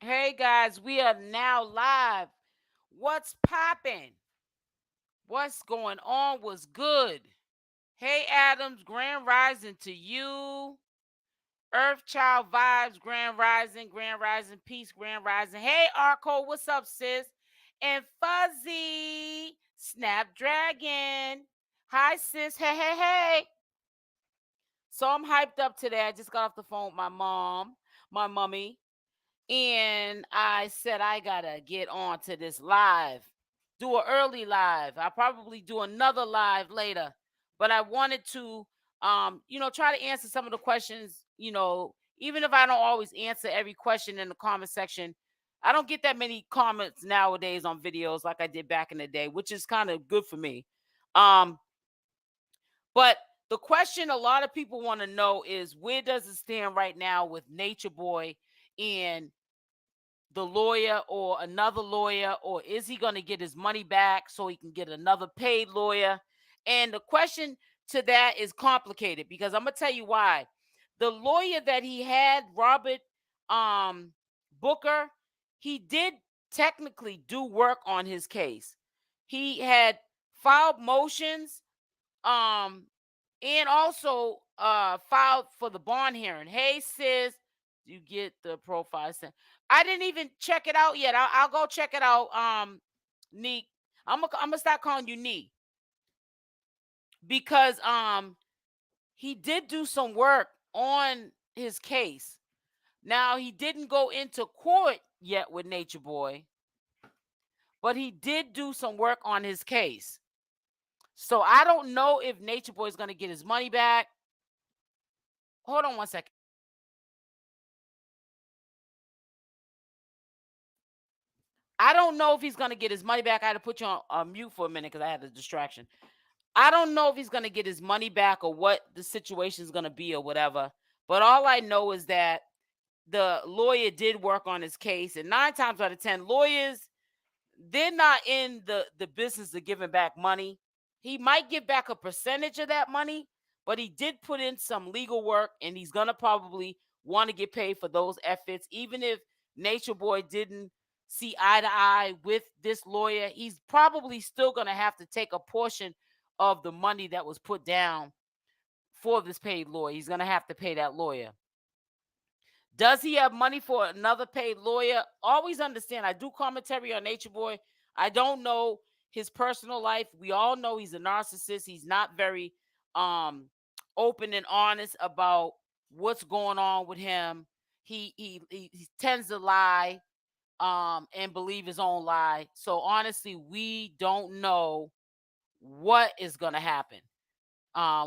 Hey guys, we are now live. What's popping? What's going on? What's good? Hey Adams, Grand Rising to you. Earth Child Vibes, Grand Rising, Peace, Grand Rising. Hey Arco, what's up, sis? And Fuzzy, Snapdragon. Hi, sis. Hey, hey, hey. So I'm hyped up today. I just got off the phone with my mummy. And I said I gotta get on to this live, do an early live. I'll probably do another live later, but I wanted to try to answer some of the questions. Even if I don't always answer every question in the comment section, I don't get that many comments nowadays on videos like I did back in the day, which is kind of good for me. But the question a lot of people want to know is, where does it stand right now with Natureboy and the lawyer or another lawyer, or is he going to get his money back so he can get another paid lawyer? And the question to that is complicated, because I'm going to tell you why. The lawyer that he had, Robert Booker, he did technically do work on his case. He had filed motions and also filed for the bond hearing. Hey sis, you get the profile sent. I didn't even check it out yet. I'll go check it out. Neek, I'm gonna start calling you Neek, because he did do some work on his case. Now he didn't go into court yet with Natureboy, but he did do some work on his case. So I don't know if Natureboy is gonna get his money back. Hold on one second. I don't know if he's going to get his money back. I had to put you on mute for a minute because I had a distraction. I don't know if he's going to get his money back or what the situation is going to be or whatever. But all I know is that the lawyer did work on his case. And 9 times out of 10, lawyers, they're not in the business of giving back money. He might give back a percentage of that money, but he did put in some legal work, and he's going to probably want to get paid for those efforts. Even if Natureboy didn't see eye to eye with this lawyer, he's probably still going to have to take a portion of the money that was put down for this paid lawyer. He's going to have to pay that lawyer. Does he have money for another paid lawyer? Always understand, I do commentary on Natureboy. I don't know his personal life. We all know he's a narcissist. He's not very open and honest about what's going on with him. He tends to lie and believe his own lie. So honestly, we don't know what is going to happen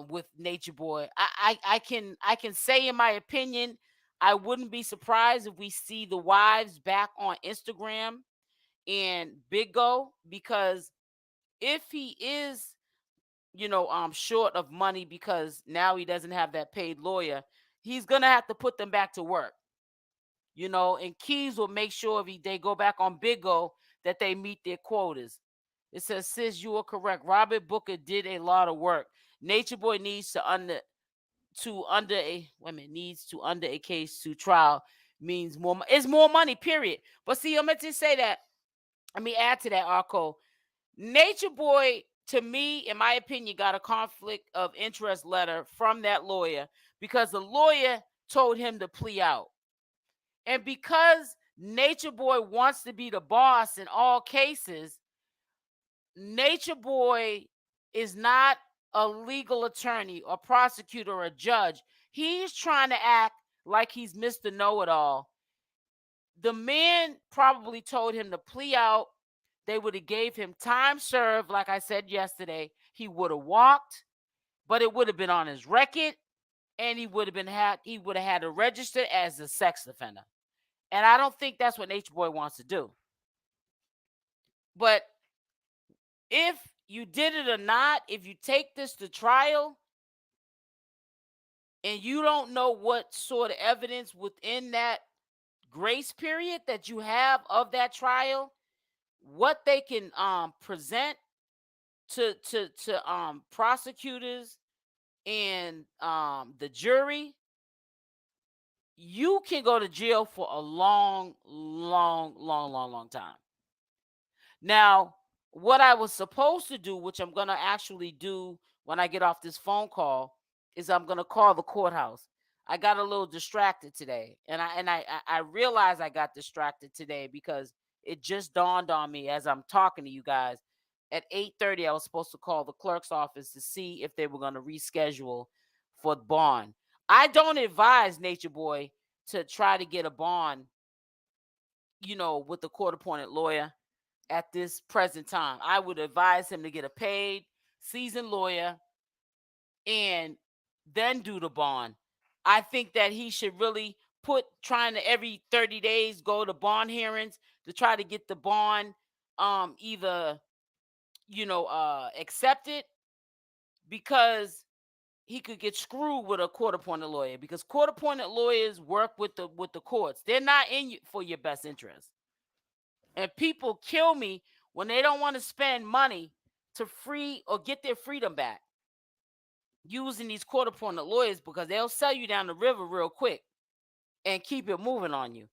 with Natureboy. I can say, in my opinion, I wouldn't be surprised if we see the wives back on Instagram and Big Go, because if he is, short of money because now he doesn't have that paid lawyer, he's gonna have to put them back to work. And Keys will make sure if they go back on Big Go that they meet their quotas. It says, sis, you are correct. Robert Booker did a lot of work. Natureboy needs to under a case to trial means more. It's more money, period. But see, I'm meant to say that. Let me add to that, Arco. Natureboy, to me, in my opinion, got a conflict of interest letter from that lawyer, because the lawyer told him to plea out. And because Natureboy wants to be the boss in all cases, Natureboy is not a legal attorney or prosecutor or a judge. He's trying to act like he's Mr. Know-it-all. The man probably told him to plea out. They would have gave him time served, like I said yesterday. He would have walked, but it would have been on his record, and he would have had to register as a sex offender. And I don't think that's what Natureboy wants to do. But if you did it or not, if you take this to trial and you don't know what sort of evidence within that grace period that you have of that trial, what they can present to prosecutors and the jury, you can go to jail for a long time. Now, what I was supposed to do, which I'm going to actually do when I get off this phone call, is I'm going to call the courthouse. I got a little distracted today, and I realized I got distracted today because it just dawned on me as I'm talking to you guys. At 8:30, I was supposed to call the clerk's office to see if they were going to reschedule for the bond. I don't advise Natureboy to try to get a bond, with the court-appointed lawyer at this present time. I would advise him to get a paid, seasoned lawyer and then do the bond. I think that he should really trying to every 30 days go to bond hearings to try to get the bond either accepted, because he could get screwed with a court-appointed lawyer, because court-appointed lawyers work with the courts. They're not in for your best interest. And people kill me when they don't want to spend money to free or get their freedom back using these court-appointed lawyers, because they'll sell you down the river real quick and keep it moving on you,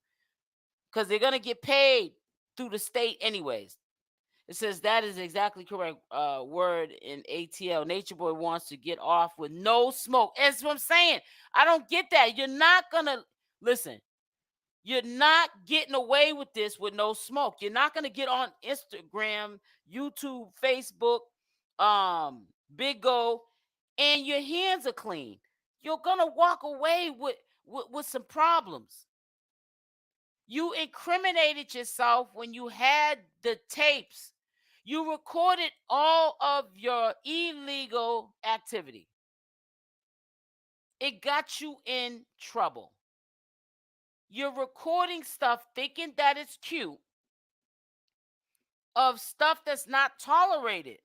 because they're going to get paid through the state anyways. It says that is exactly correct word in ATL. Natureboy wants to get off with no smoke. That's what I'm saying. I don't get that. You're not going to listen. You're not getting away with this with no smoke. You're not going to get on Instagram, YouTube, Facebook, Big Go, and your hands are clean. You're going to walk away with some problems. You incriminated yourself when you had the tapes. You recorded all of your illegal activity. It got you in trouble. You're recording stuff thinking that it's cute, of stuff that's not tolerated.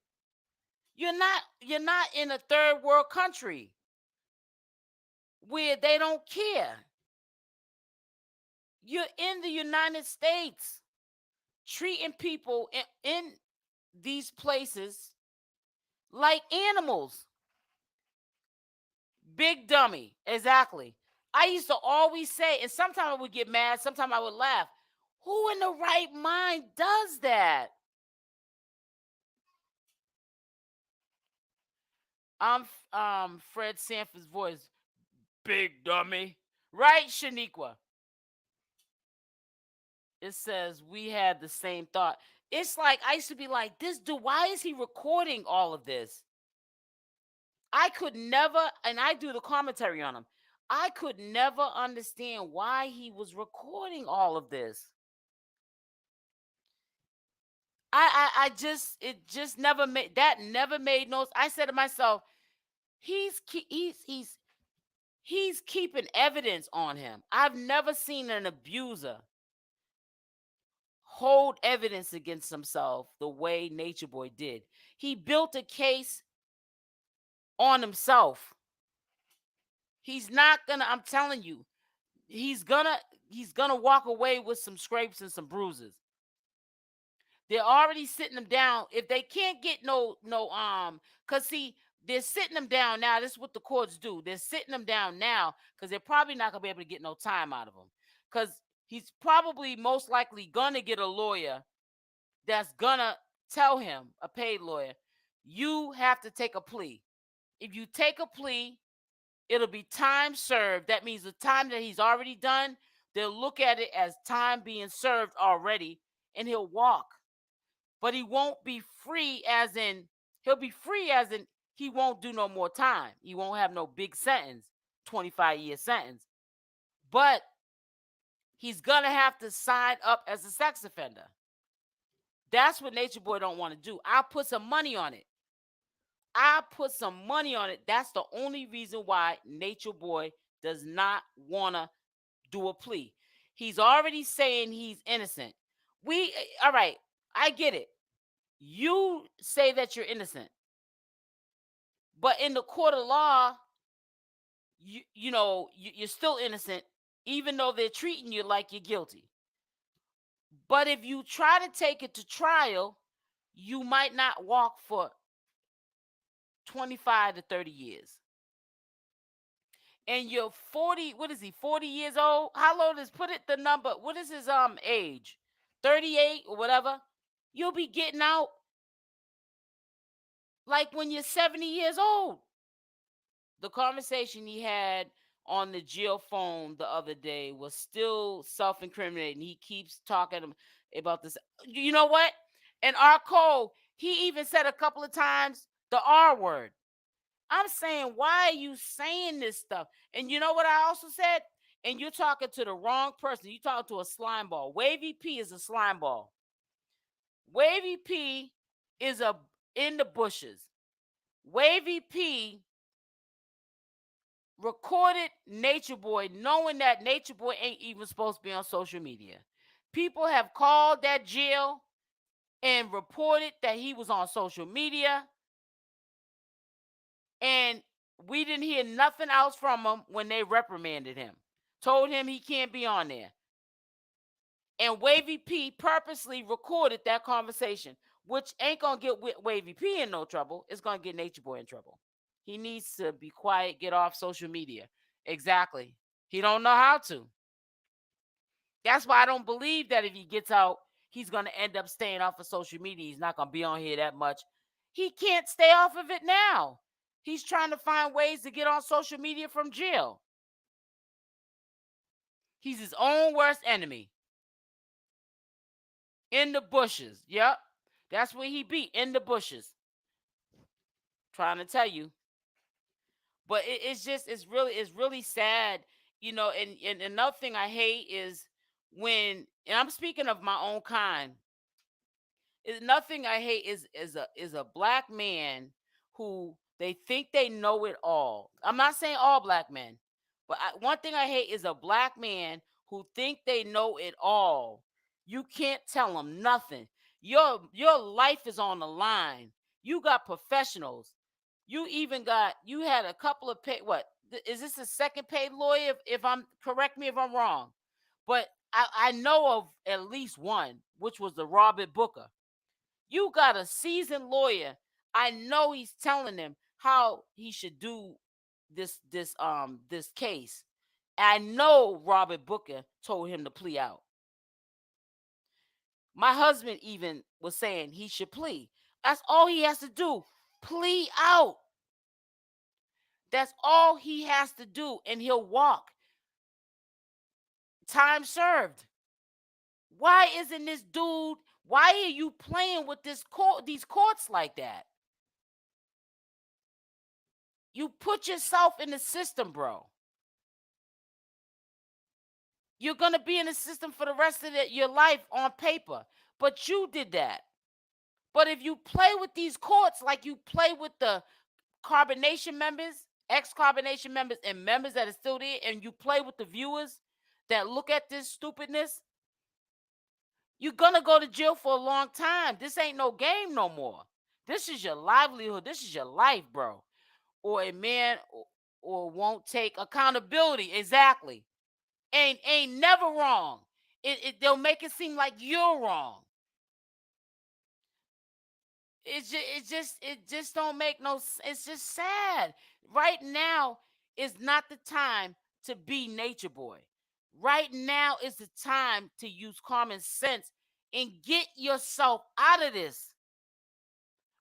You're not in a third world country where they don't care. You're in the United States treating people in these places like animals. Big dummy. Exactly. I used to always say, and sometimes I would get mad, sometimes I would laugh. Who in the right mind does that? I'm Fred Sanford's voice. Big dummy. Right, Shaniqua? It says we had the same thought. It's like I used to be like, this dude, why is he recording all of this? I could never, and I do the commentary on him, I could never understand why he was recording all of this. It just never made no. I said to myself, he's keeping evidence on him. I've never seen an abuser hold evidence against himself the way Natureboy did. He built a case on himself. He's not gonna, I'm telling you, he's gonna walk away with some scrapes and some bruises. They're already sitting him down. If they can't get no because see, they're sitting him down now. This is what the courts do. They're sitting him down now because they're probably not gonna be able to get no time out of him, because he's probably most likely gonna get a lawyer that's gonna tell him, a paid lawyer, you have to take a plea. If you take a plea, it'll be time served. That means the time that he's already done, they'll look at it as time being served already, and he'll walk. But he won't be free as in, he'll be free as in he won't do no more time. He won't have no big sentence, 25-year sentence. But he's going to have to sign up as a sex offender. That's what Natureboy don't want to do. I'll put some money on it. That's the only reason why Natureboy does not want to do a plea. He's already saying he's innocent. All right, I get it. You say that you're innocent, but in the court of law, you're still innocent, even though they're treating you like you're guilty. But if you try to take it to trial, you might not walk for 25 to 30 years. and you're 40, what is he, 40 years old? How old is, put it the number, what is his age? 38 or whatever. You'll be getting out like when you're 70 years old. The conversation he had on the jail phone the other day was still self-incriminating. He keeps talking about this. You know what? In our code, he even said a couple of times the R word. I'm saying, why are you saying this stuff? And you know what I also said? And you're talking to the wrong person. You're talking to a slime ball. Wavy P is a slime ball. Wavy P is a in the bushes. Wavy P recorded Natureboy knowing that Natureboy ain't even supposed to be on social media. People have called that jail and reported that he was on social media. And we didn't hear nothing else from him when they reprimanded him. Told him he can't be on there. And Wavy P purposely recorded that conversation, which ain't going to get Wavy P in no trouble. It's going to get Natureboy in trouble. He needs to be quiet, get off social media. Exactly. He don't know how to. That's why I don't believe that if he gets out, he's going to end up staying off of social media. He's not going to be on here that much. He can't stay off of it now. He's trying to find ways to get on social media from jail. He's his own worst enemy. In the bushes. Yep. That's where he be, in the bushes. Trying to tell you. But it's really sad, you know, and another thing I hate is when, and I'm speaking of my own kind, is nothing I hate is a black man who they think they know it all. I'm not saying all black men, but one thing I hate is a black man who think they know it all. You can't tell them nothing. Your life is on the line. You got professionals. You had a couple of is this a second paid lawyer? If I'm, correct me if I'm wrong, but I know of at least one, which was the Robert Booker. You got a seasoned lawyer. I know he's telling him how he should do this case. I know Robert Booker told him to plea out. My husband even was saying he should plea. That's all he has to do. Plea out. That's all he has to do, and he'll walk. Time served. Why isn't this dude? Why are you playing with these courts like that? You put yourself in the system, bro. You're going to be in the system for the rest of your life on paper. But you did that. But if you play with these courts like you play with the carbonation members, ex-carbonation members, and members that are still there, and you play with the viewers that look at this stupidness, you're going to go to jail for a long time. This ain't no game no more. This is your livelihood. This is your life, bro. Or a man or won't take accountability. Exactly. Ain't never wrong. They'll make it seem like you're wrong. It just don't make no. It's just sad. Right now is not the time to be Natureboy. Right now is the time to use common sense and get yourself out of this.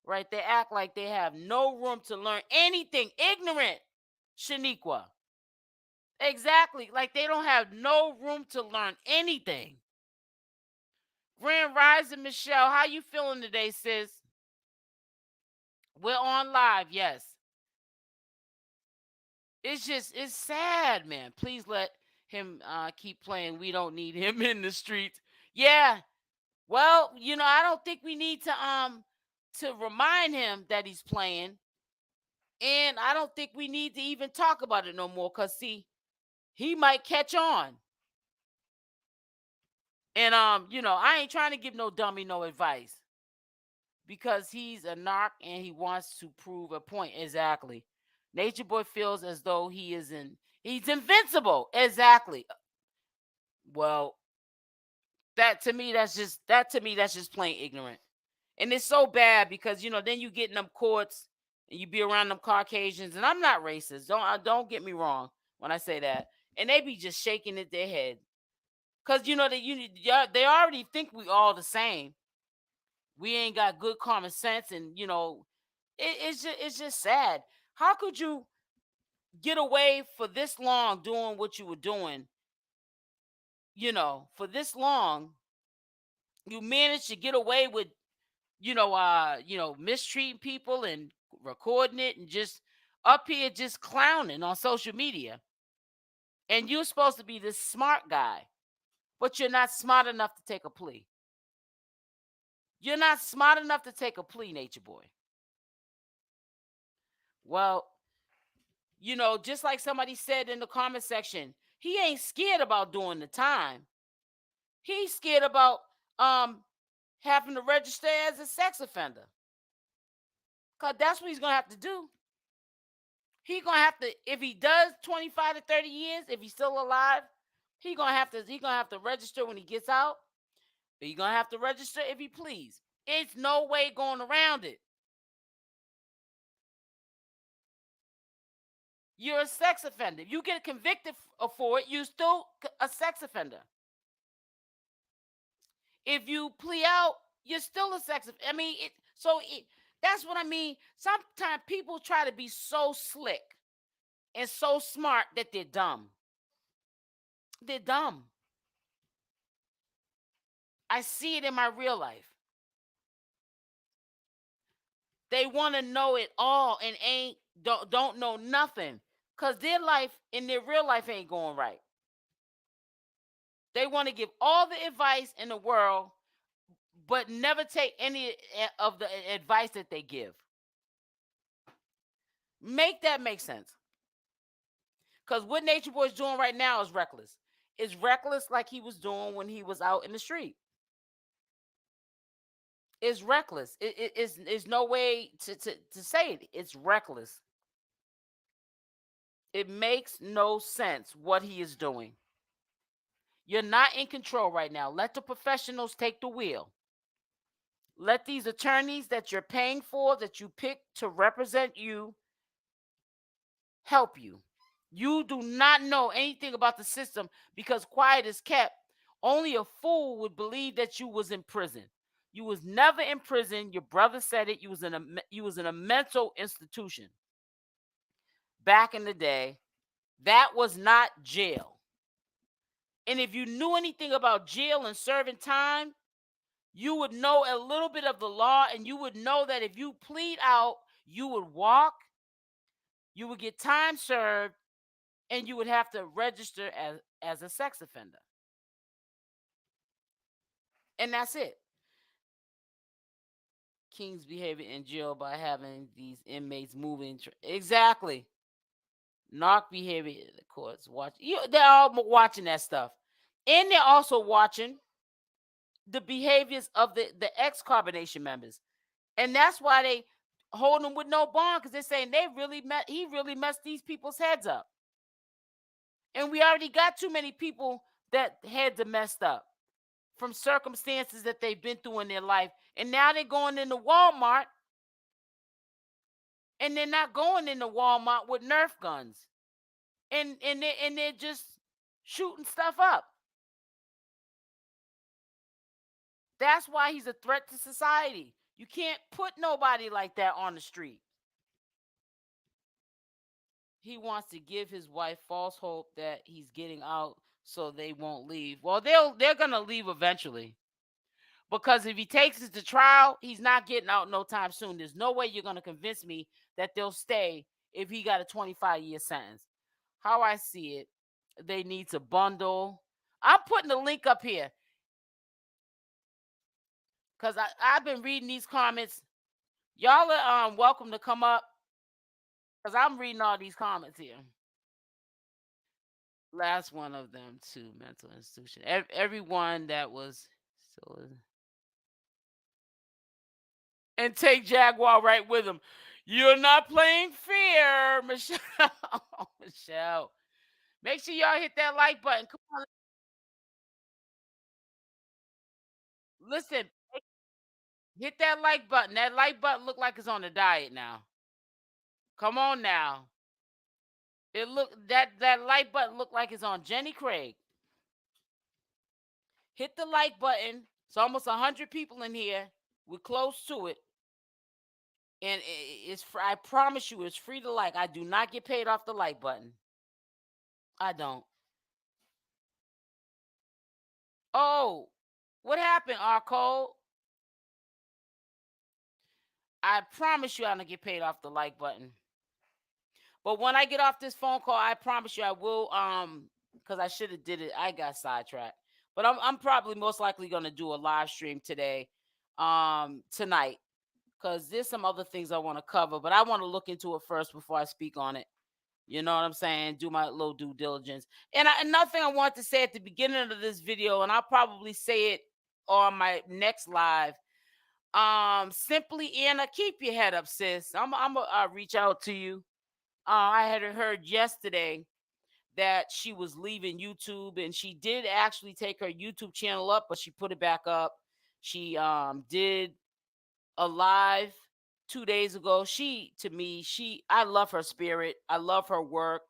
Right? They act like they have no room to learn anything. Ignorant, Shaniqua. Exactly. Like they don't have no room to learn anything. Grand Rising, Michelle. How you feeling today, sis? We're on live, yes. It's sad, man. Please let him keep playing. We don't need him in the streets. Yeah. Well, you know, I don't think we need to remind him that he's playing. And I don't think we need to even talk about it no more, because see, he might catch on. And you know, I ain't trying to give no dummy no advice, because he's a narc and he wants to prove a point. Exactly. Natureboy feels as though he's invincible. Exactly. Well, that to me that's just plain ignorant. And it's so bad because, you know, then you get in them courts and you be around them Caucasians, and I'm not racist. Don't get me wrong. when I say that, and they be just shaking at their head because they already think we all the same. We ain't got good common sense, and it's just sad. How could you get away for this long doing what you were doing? For this long, you managed to get away with mistreating people and recording it and just up here just clowning on social media. And you're supposed to be this smart guy, but you're not smart enough to take a plea. You're not smart enough to take a plea, Nature Boy. Well, just like somebody said in the comment section, he ain't scared about doing the time. He's scared about having to register as a sex offender. Cause that's what he's gonna have to do. He gonna have to, if he does 25 to 30 years, if he's still alive, he gonna have to register when he gets out. But he gonna have to register if he pleads. It's no way going around it. You're a sex offender. You get convicted for it, you're still a sex offender. If you plea out, you're still a sex offender. I mean, that's what I mean. Sometimes people try to be so slick and so smart that they're dumb. They're dumb. I see it in my real life. They want to know it all and don't know nothing, because their life in their real life ain't going right. They want to give all the advice in the world, but never take any of the advice that they give. Make that make sense. Because what Nature is doing right now is reckless. It's reckless like he was doing when he was out in the street. It's reckless. It's no way to say it. It's reckless. It makes no sense what he is doing. You're not in control right now. Let the professionals take the wheel. Let these attorneys that you're paying for, that you pick to represent you, help you. You do not know anything about the system because quiet is kept. Only a fool would believe that you was in prison. You was never in prison. Your brother said it. You was in a mental institution. Back in the day, that was not jail. And if you knew anything about jail and serving time, you would know a little bit of the law, and you would know that if you plead out, you would walk, you would get time served, and you would have to register as a sex offender. And that's it. King's behavior in jail by having these inmates moving. Exactly. Narc behavior in the courts. They're all watching that stuff. And they're also watching the behaviors of the ex-carbonation members. And that's why they hold them with no bond, because they're saying he really messed these people's heads up. And we already got too many people that heads are messed up from circumstances that they've been through in their life. And now they're going into Walmart, and they're not going into Walmart with Nerf guns. And they're just shooting stuff up. That's why he's a threat to society. You can't put nobody like that on the street. He wants to give his wife false hope that he's getting out so they won't leave. Well, they're going to leave eventually. Because if he takes it to trial, he's not getting out no time soon. There's no way you're going to convince me that they'll stay if he got a 25-year sentence. How I see it, they need to bundle. I'm putting the link up here because I've been reading these comments. Y'all are welcome to come up because I'm reading all these comments here. Last one of them to mental institution. Everyone that was so. And take Jaguar right with him. You're not playing fair, Michelle. Michelle. Make sure y'all hit that like button. Come on. Listen, hit that like button. That like button look like it's on a diet now. Come on now. It look that like button look like it's on Jenny Craig. Hit the like button. It's almost 100 people in here. We're close to it. And it's I promise you, it's free to like. I do not get paid off the like button. I don't. Oh, what happened, Arco? I promise you, I don't get paid off the like button. But when I get off this phone call, I promise you, I will. Because I should have did it. I got sidetracked. But I'm probably most likely gonna do a live stream today, tonight, because there's some other things I want to cover. But I want to look into it first before I speak on it. You know what I'm saying? Do my little due diligence. And another thing I want to say at the beginning of this video, and I'll probably say it on my next live. Simply Anna, keep your head up, sis. I'm gonna reach out to you. I had heard yesterday that she was leaving YouTube, and she did actually take her YouTube channel up, but she put it back up. She did a live 2 days ago. I love her spirit. I love her work.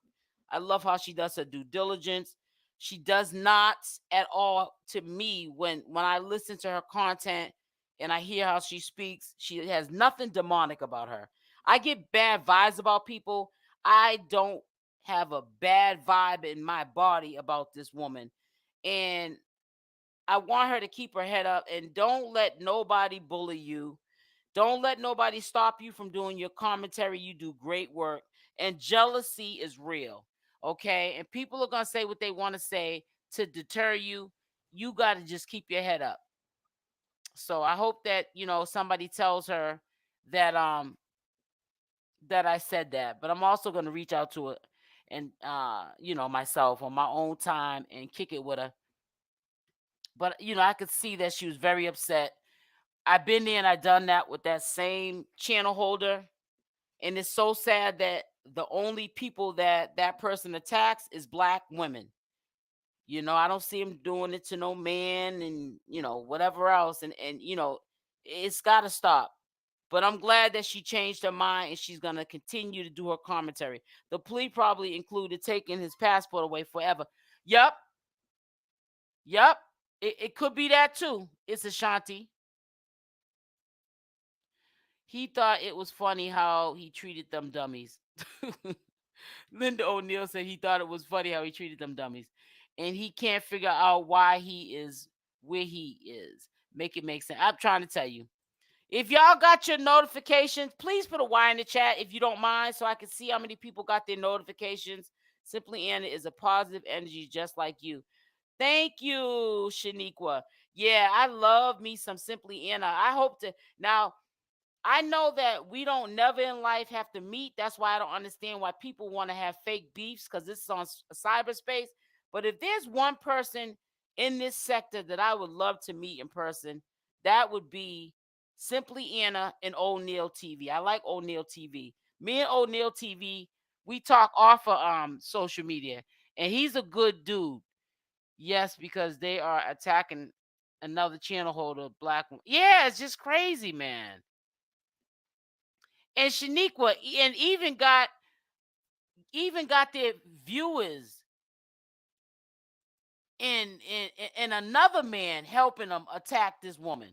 I love how she does her due diligence. She does not at all, to me, when I listen to her content and I hear how she speaks, she has nothing demonic about her. I get bad vibes about people. I don't have a bad vibe in my body about this woman. And I want her to keep her head up and don't let nobody bully you. Don't let nobody stop you from doing your commentary. You do great work. And jealousy is real. Okay. And people are going to say what they want to say to deter you. You got to just keep your head up. So I hope that, somebody tells her that that I said that. But I'm also going to reach out to her and myself on my own time and kick it with her. But I could see that she was very upset. I've been there and I've done that with that same channel holder. And it's so sad that the only people that person attacks is black women. I don't see him doing it to no man and, whatever else. And it's got to stop. But I'm glad that she changed her mind and she's going to continue to do her commentary. The plea probably included taking his passport away forever. Yup. It could be that too. It's Ashanti. He thought it was funny how he treated them dummies. Linda O'Neill said he thought it was funny how he treated them dummies. And he can't figure out why he is where he is. Make it make sense. I'm trying to tell you. If y'all got your notifications, please put a Y in the chat if you don't mind so I can see how many people got their notifications. Simply Anna is a positive energy just like you. Thank you, Shaniqua. Yeah, I love me some Simply Anna. I hope to. Now, I know that we don't never in life have to meet. That's why I don't understand why people want to have fake beefs, because this is on cyberspace. But if there's one person in this sector that I would love to meet in person, that would be Simply Anna and O'Neill TV. I like O'Neill TV. Me and O'Neill TV, we talk off of social media, and he's a good dude. Yes, because they are attacking another channel holder, black. Yeah, it's just crazy, man. And Shaniqua and even got their viewers and another man helping them attack this woman.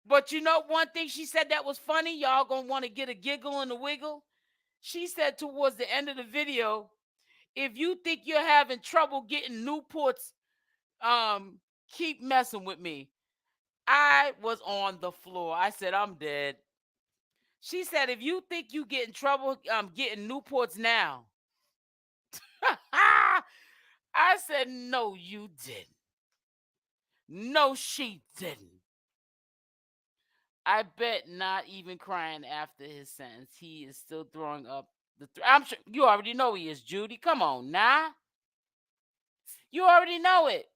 But one thing she said that was funny, y'all gonna want to get a giggle and a wiggle. She said towards the end of the video, if you think you're having trouble getting Newports, keep messing with me. I was on the floor. I said, I'm dead. She said, if you think you get in trouble getting Newports now. I said, no, you didn't. No, she didn't. I bet not even crying after his sentence. He is still throwing up the I'm sure you already know he is, Judy. Come on, nah. You already know it.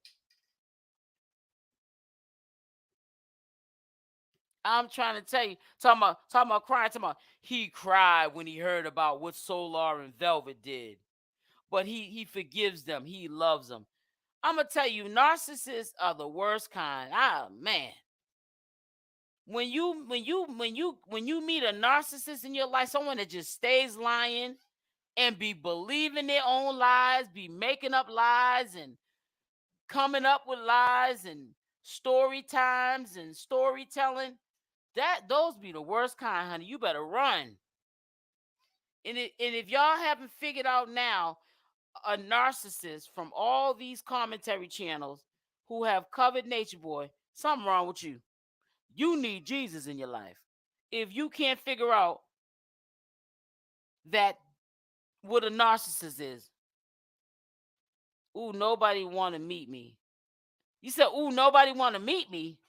I'm trying to tell you. Talking about crying. Talking about he cried when he heard about what Solar and Velvet did. But he forgives them. He loves them. I'm gonna tell you, narcissists are the worst kind. Ah, man. When you meet a narcissist in your life, someone that just stays lying, and be believing their own lies, be making up lies and coming up with lies and story times and storytelling. Those be the worst kind, honey. You better run. And if y'all haven't figured out now, a narcissist from all these commentary channels who have covered Natureboy, something wrong with you. You need Jesus in your life. If you can't figure out that what a narcissist is, ooh, nobody want to meet me. You said, ooh, nobody want to meet me.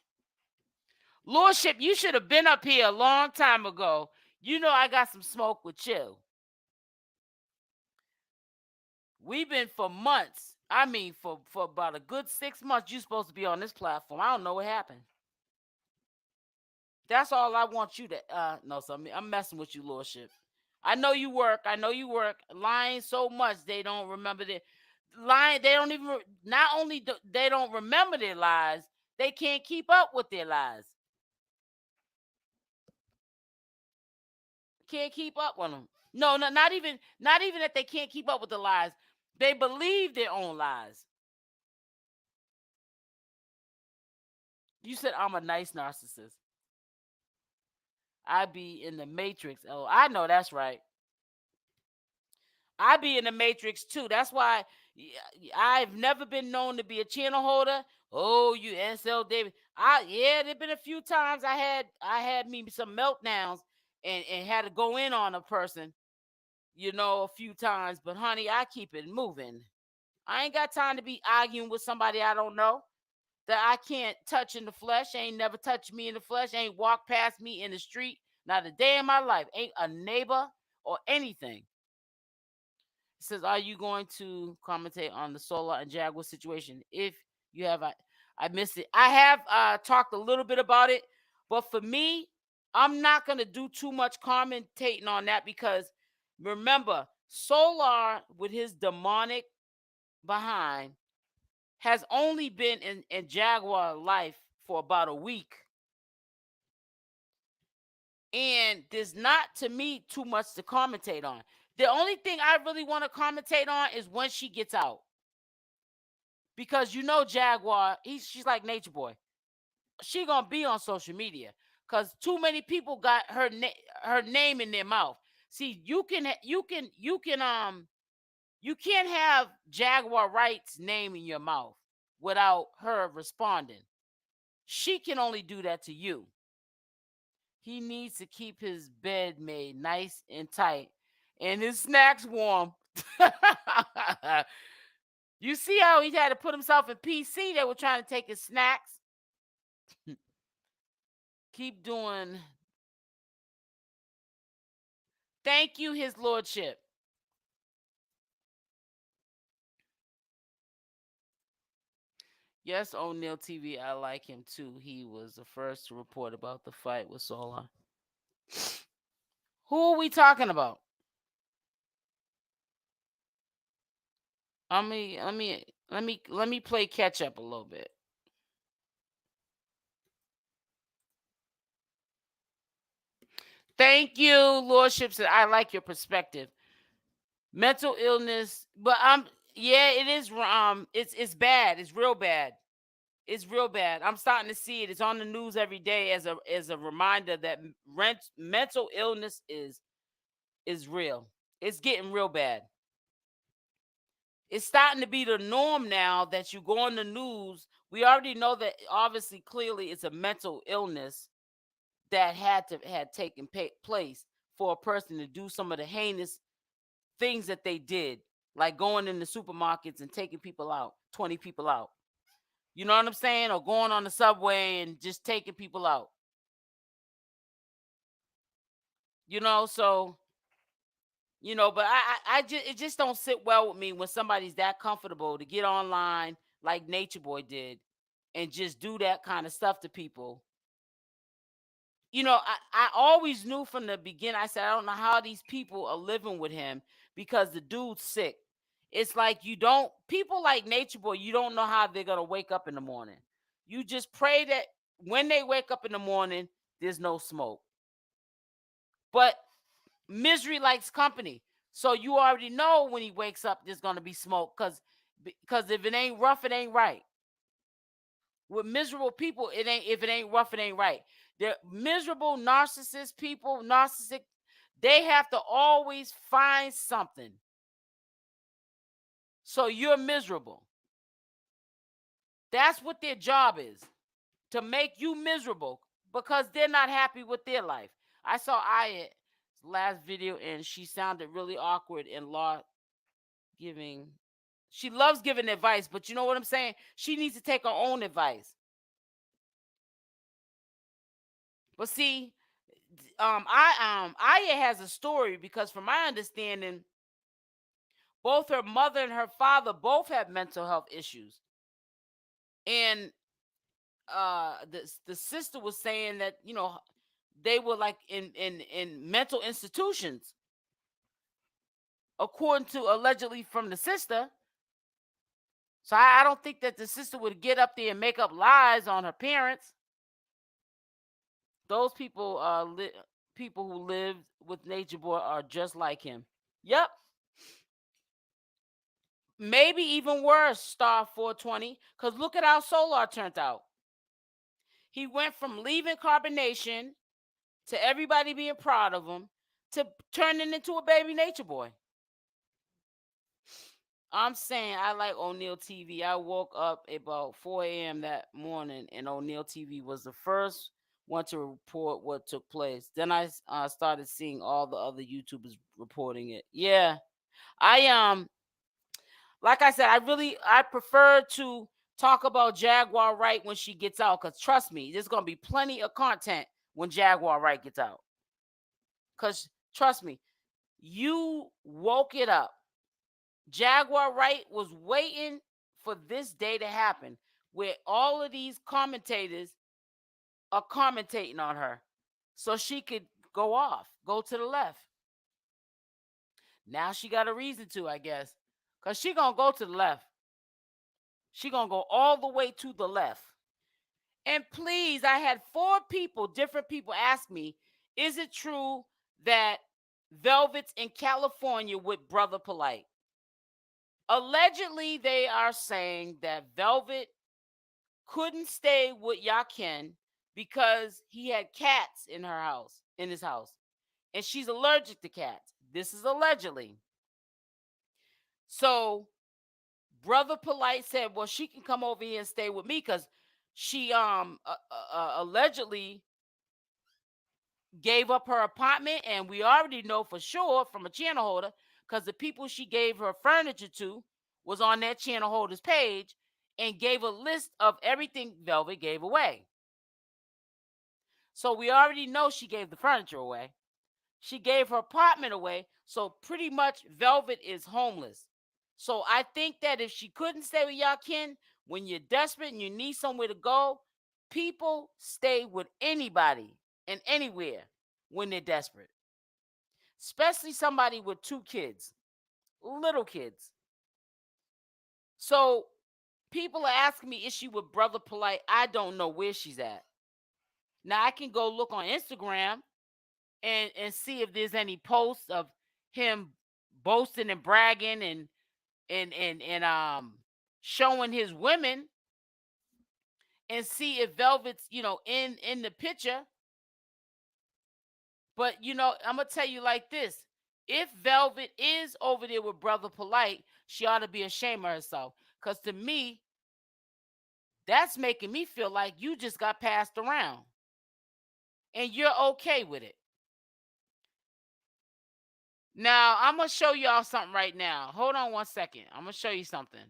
Lordship, you should have been up here a long time ago. You know I got some smoke with you. We've been for months. I mean, for about a good 6 months, you're supposed to be on this platform. I don't know what happened. That's all I want you to no, so I'm messing with you, Lordship. I know you work. Lying so much they don't remember their lying. They don't even not only do they don't remember their lies, they can't keep up with their lies. Can't keep up with them. No, not even that they can't keep up with the lies. They believe their own lies. You said I'm a nice narcissist. I be in the matrix. Oh, I know that's right. I be in the matrix too. That's why I've never been known to be a channel holder. Oh, you SL David. There've been a few times I had me some meltdowns and had to go in on a person, a few times. But honey, I keep it moving. I ain't got time to be arguing with somebody I don't know that I can't touch in the flesh. Ain't never touched me in the flesh. Ain't walked past me in the street. Not a day in my life. Ain't a neighbor or anything. It says, are you going to commentate on the Solar and Jaguar situation? If you have, I missed it. I have talked a little bit about it, but for me, I'm not going to do too much commentating on that because remember, Solar with his demonic behind has only been in Jaguar life for about a week. And there's not, to me, too much to commentate on. The only thing I really want to commentate on is when she gets out. Because Jaguar, she's like Natureboy. She gonna be on social media because too many people got her name in their mouth. See, you can't have Jaguar Wright's name in your mouth without her responding. She can only do that to you. He needs to keep his bed made nice and tight and his snacks warm. You see how he had to put himself in PC? They were trying to take his snacks. Keep doing. Thank you, His Lordship. Yes, O'Neill TV, I like him too. He was the first to report about the fight with Solar. Who are we talking about? Let me play catch up a little bit. Thank you, Lordship. I like your perspective. Mental illness, but it is it's bad. It's real bad. It's real bad. I'm starting to see it. It's on the news every day as a reminder that mental illness is real. It's getting real bad. It's starting to be the norm now that you go on the news. We already know that obviously clearly it's a mental illness that had taken place for a person to do some of the heinous things that they did, like going in the supermarkets and taking people out, 20 people out. You know what I'm saying? Or going on the subway and just taking people out. So, but it just don't sit well with me when somebody's that comfortable to get online like Natureboy did and just do that kind of stuff to people. I always knew from the beginning, I said, I don't know how these people are living with him because the dude's sick. It's like people like Natureboy, you don't know how they're going to wake up in the morning. You just pray that when they wake up in the morning, there's no smoke. But misery likes company. So you already know when he wakes up, there's gonna be smoke, because if it ain't rough, it ain't right. With miserable people, it ain't if it ain't rough, it ain't right. They're miserable narcissist people, narcissistic. They have to always find something. So you're miserable. That's what their job is, to make you miserable because they're not happy with their life. I saw Aya's last video and she sounded really awkward and law giving. She loves giving advice, but you know what I'm saying? She needs to take her own advice. But see, Aya has a story because from my understanding, both her mother and her father both have mental health issues. And the sister was saying that, you know, they were like in mental institutions, according to allegedly from the sister. So I don't think that the sister would get up there and make up lies on her parents. Those people, people who live with Natureboy are just like him. Yep. Maybe even worse, Star 420, because look at how Solar turned out. He went from leaving Carbonation to everybody being proud of him to turning into a baby Natureboy. I'm saying I like O'Neill TV. I woke up about 4 a.m. that morning, and O'Neill TV was the first one to report what took place. Then I started seeing all the other YouTubers reporting it. Yeah, I like I said, I prefer to talk about Jaguar Wright when she gets out, because trust me, there's gonna be plenty of content when Jaguar Wright gets out. Because trust me, you woke it up. Jaguar Wright was waiting for this day to happen, where all of these commentators are commentating on her so she could go off, go to the left. Now she got a reason to, I guess, because she gonna go to the left. She gonna go all the way to the left. And please, I had 4 people, different people, ask me, is it true that Velvet's in California with Brother Polite? Allegedly, they are saying that Velvet couldn't stay with Yahken because he had cats in his house, and she's allergic to cats. This is allegedly. So Brother Polite said, well, she can come over here and stay with me because she allegedly gave up her apartment, and we already know for sure from a channel holder, because the people she gave her furniture to was on that channel holder's page and gave a list of everything Velvet gave away. So we already know she gave the furniture away. She gave her apartment away. So pretty much Velvet is homeless. So I think that if she couldn't stay with Yahken, when you're desperate and you need somewhere to go, people stay with anybody and anywhere when they're desperate. Especially somebody with 2 kids, little kids. So people are asking me, is she with Brother Polite? I don't know where she's at. Now I can go look on Instagram and see if there's any posts of him boasting and bragging and showing his women, and see if Velvet's, you know, in the picture. But you know, I'm gonna tell you like this: if Velvet is over there with Brother Polite, she ought to be ashamed of herself. Because to me, that's making me feel like you just got passed around and you're okay with it. Now, I'm going to show y'all something right now. Hold on one second. I'm going to show you something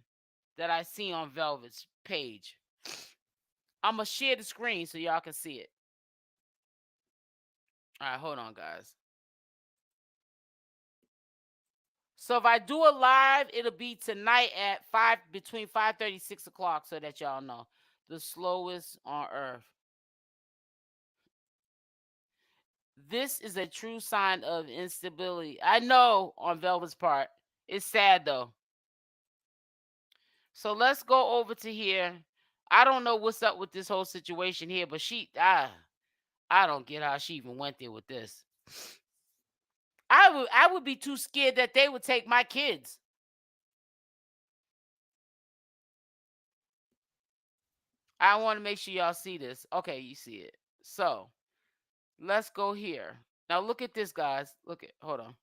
that I see on Velvet's page. I'm going to share the screen so y'all can see it. All right, hold on, guys. So if I do a live, it'll be tonight at between 5:30 6 o'clock, so that y'all know. The slowest on earth. This is a true sign of instability. I know on Velvet's part. It's sad though. So let's go over to here. I don't know what's up with this whole situation here, but I don't get how she even went there with this. I would be too scared that they would take my kids. I want to make sure y'all see this. Okay, you see it. So let's go here. Now look at this, guys. Look at, hold on.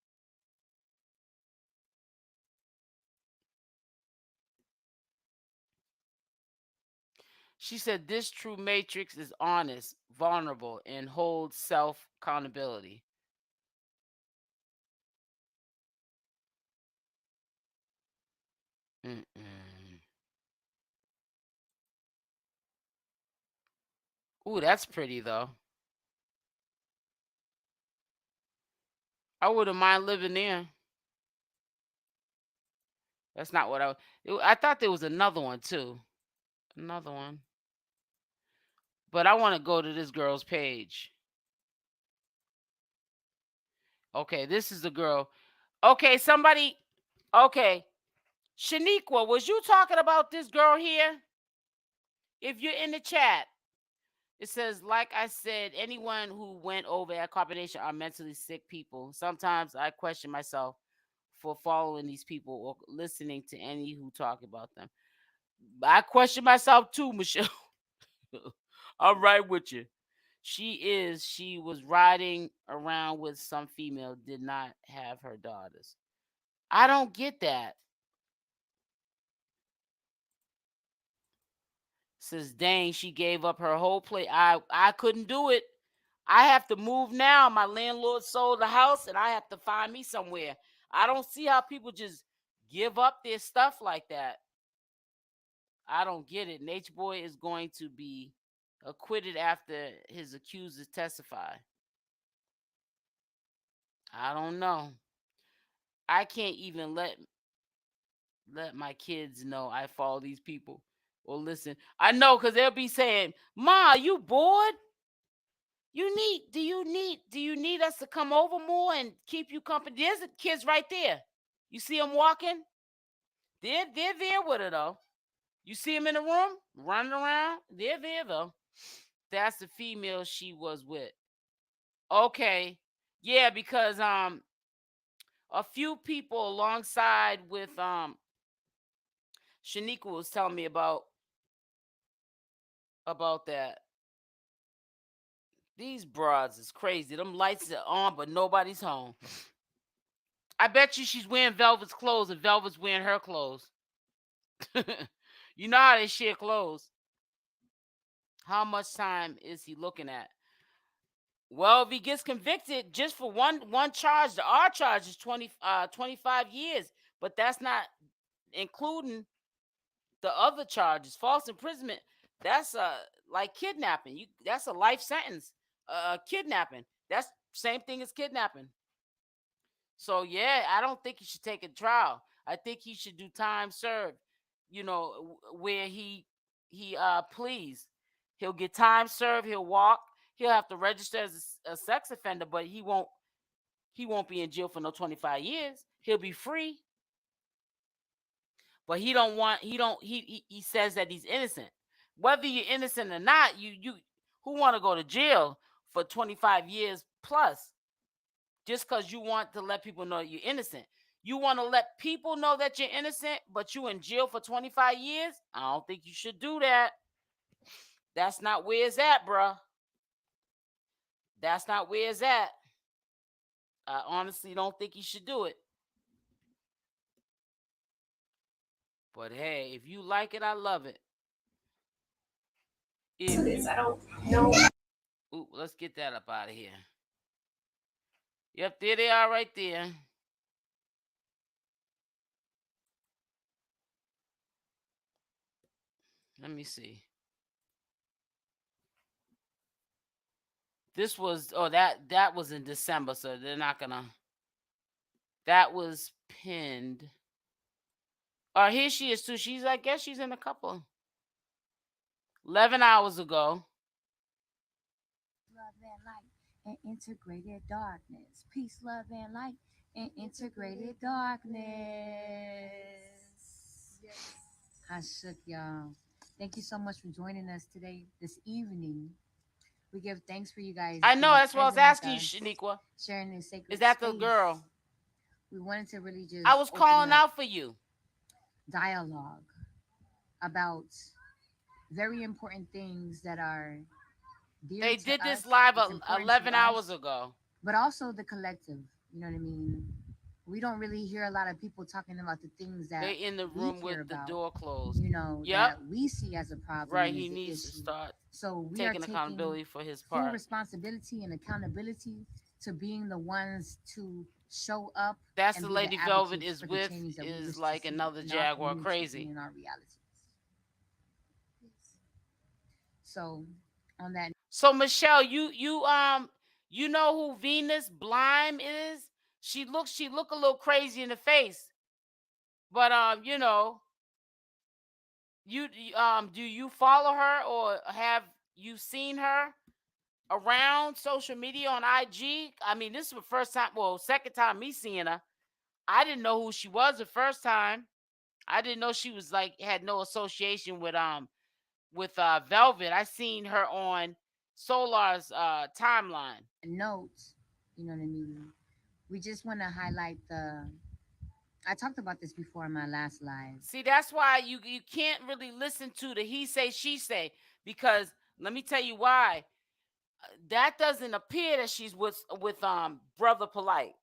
She said this true matrix is honest, vulnerable, and holds self accountability. Ooh, that's pretty though. I wouldn't mind living there. That's not what I thought there was another one too. Another one. But I want to go to this girl's page. Okay, this is the girl. Okay, somebody. Okay. Shaniqua, was you talking about this girl here? If you're in the chat, it says, like I said, anyone who went over at combination are mentally sick people. Sometimes I question myself for following these people or listening to any who talk about them. I question myself too, Michelle. I'm right with you. She was riding around with some female, did not have her daughters. I don't get that. Says, dang, she gave up her whole place. I couldn't do it. I have to move now. My landlord sold the house and I have to find me somewhere. I don't see how people just give up their stuff like that. I don't get it. Natureboy is going to be acquitted after his accusers testify. I don't know. I can't even let my kids know I follow these people or listen. I know because they'll be saying, "Ma, you bored? Do you need us to come over more and keep you company?" There's the kids right there. You see them walking? They're there with her though. You see them in the room running around? They're there though. That's the female she was with. Okay. Yeah, because a few people alongside with Shaniqua was telling me about that. These broads is crazy. Them lights are on, but nobody's home. I bet you she's wearing Velvet's clothes and Velvet's wearing her clothes. You know how they share clothes. How much time is he looking at? Well, if he gets convicted just for one charge, our charge is 25 years, but that's not including the other charges. False imprisonment, that's like kidnapping. That's a life sentence. Kidnapping, that's same thing as kidnapping. So yeah, I don't think he should take a trial. I think he should do time served. Where he pleads. He'll get time served. He'll walk. He'll have to register as a sex offender, but he won't be in jail for no 25 years. He'll be free. But he says that he's innocent. Whether you're innocent or not, you who want to go to jail for 25 years plus just because you want to let people know you're innocent. You want to let people know that you're innocent, but you in jail for 25 years? I don't think you should do that. That's not where it's at, bruh. That's not where it's at. I honestly don't think you should do it. But hey, if you like it, I love it. I don't know. Ooh, let's get that up out of here. Yep, there they are right there. Let me see. This was that was in December, so they're not gonna. That was pinned. Oh, here she is too. I guess she's in a couple. 11 hours ago. Love and light and integrated darkness. Peace, love and light and integrated darkness. Yes. I shook, y'all. Thank you so much for joining us today, this evening, We give thanks for you guys I being know. That's what I was present with asking you, us, Shaniqua. sharing this Is sacred that the space. girl? We wanted to really I just was open calling up out for you. dialogue about very important things that are dear They to did this us. live It's important to 11 hours us, ago. but also the collective. You know what I mean? We don't really hear a lot of people talking about the things They that in the we room care with the about, door closed. Yep. that we see as a problem Right. and He as an needs to issue. start So we are taking taking accountability for his full part. responsibility and accountability to being the ones to show up That's and the be the Lady Velvet advocates is for the with change that we is wish to like see another in our Jaguar community and crazy. in our realities. So on that, So Michelle, you know who Venus Blime is? She look a little crazy in the face. But do you follow her or have you seen her around social media on IG? I mean, this is the first time, well, second time me seeing her. I didn't know who she was the first time. I didn't know she was like had no association with Velvet. I seen her on Solar's timeline. note, you know what I mean? We just want to highlight the. I talked about this before in my last live. See, that's why you can't really listen to the he say she say, because let me tell you why. That doesn't appear that she's with Brother Polite.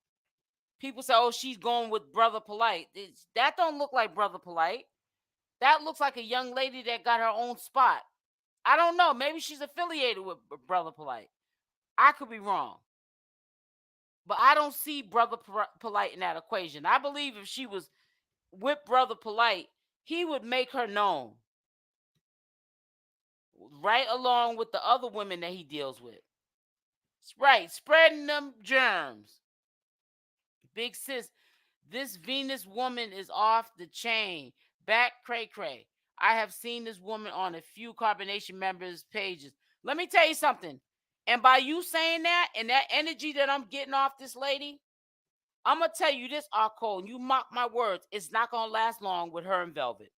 People say, "Oh, she's going with Brother Polite." That don't look like Brother Polite. That looks like a young lady that got her own spot. I don't know. Maybe she's affiliated with Brother Polite. I could be wrong. But I don't see Brother Polite in that equation. I believe if she was with Brother Polite, he would make her known. Right along with the other women that he deals with. Right, spreading them germs. Big sis, this Venus woman is off the chain. Back cray cray. I have seen this woman on a few Carbonation members' pages. Let me tell you something. And by you saying that and that energy that I'm getting off this lady, I'm going to tell you this, Arco, and you mock my words. It's not going to last long with her and Velvet.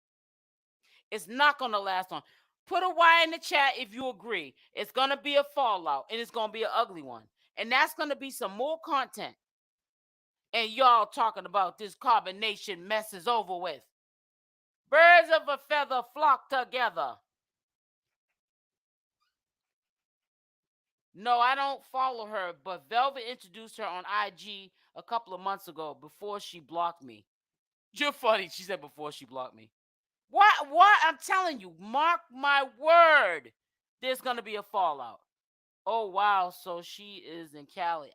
It's not going to last long. Put a Y in the chat if you agree. It's going to be a fallout, and it's going to be an ugly one. And that's going to be some more content. And y'all talking about this carbonation mess is over with. Birds of a feather flock together. No, I don't follow her, but Velvet introduced her on IG a couple of months ago before she blocked me. You're funny. She said before she blocked me. What? I'm telling you, mark my word. There's going to be a fallout. Oh, wow. So she is in Cali.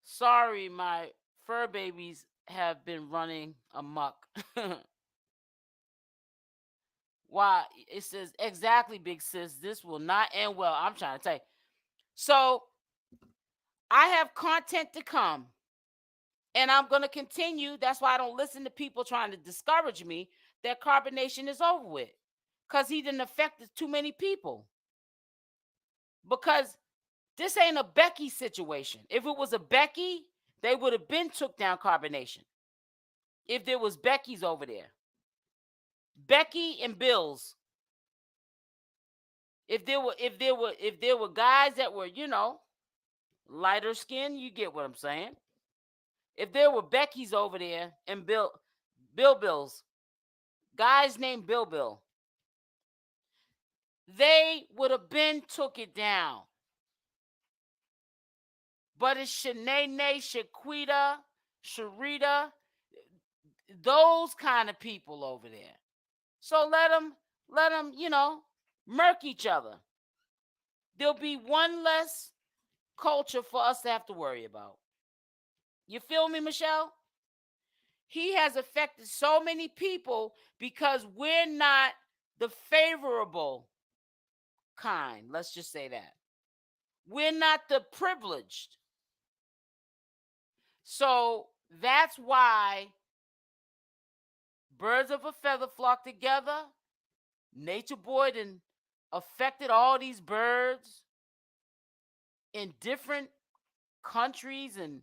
Sorry, my fur babies have been running amok. Why? It says, exactly, big sis. This will not end well. I'm trying to tell you. So I have content to come. And I'm going to continue. That's why I don't listen to people trying to discourage me that carbonation is over with. Because he didn't affect too many people. Because this ain't a Becky situation. If it was a Becky, they would have been took down carbonation. If there was Becky's over there. Becky and Bills. If there were guys that were, lighter skin, you get what I'm saying. If there were Becky's over there and Bills, guys named Bill, they would have been took it down. But it's Shanae, Shaquita, Sharita, those kind of people over there. So let them, murk each other. There'll be one less culture for us to have to worry about. You feel me, Michelle? He has affected so many people because we're not the favorable kind. Let's just say that. We're not the privileged. So that's why birds of a feather flock together. Natureboy done affected all these birds in different countries and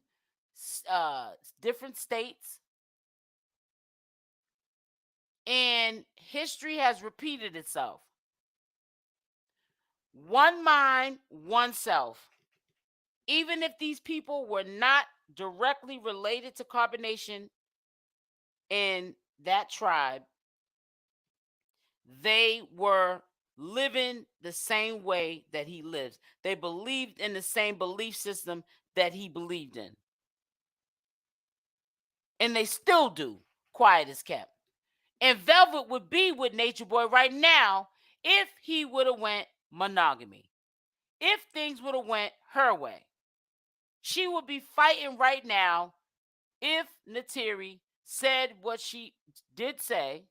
different states. And history has repeated itself. One mind, one self. Even if these people were not directly related to carbonation in that tribe, they were living the same way that he lives. They believed in the same belief system that he believed in. And they still do, quiet as kept. And Velvet would be with Natureboy right now if he would have went monogamy. If things would have went her way. She would be fighting right now if Neytiri said what she did say.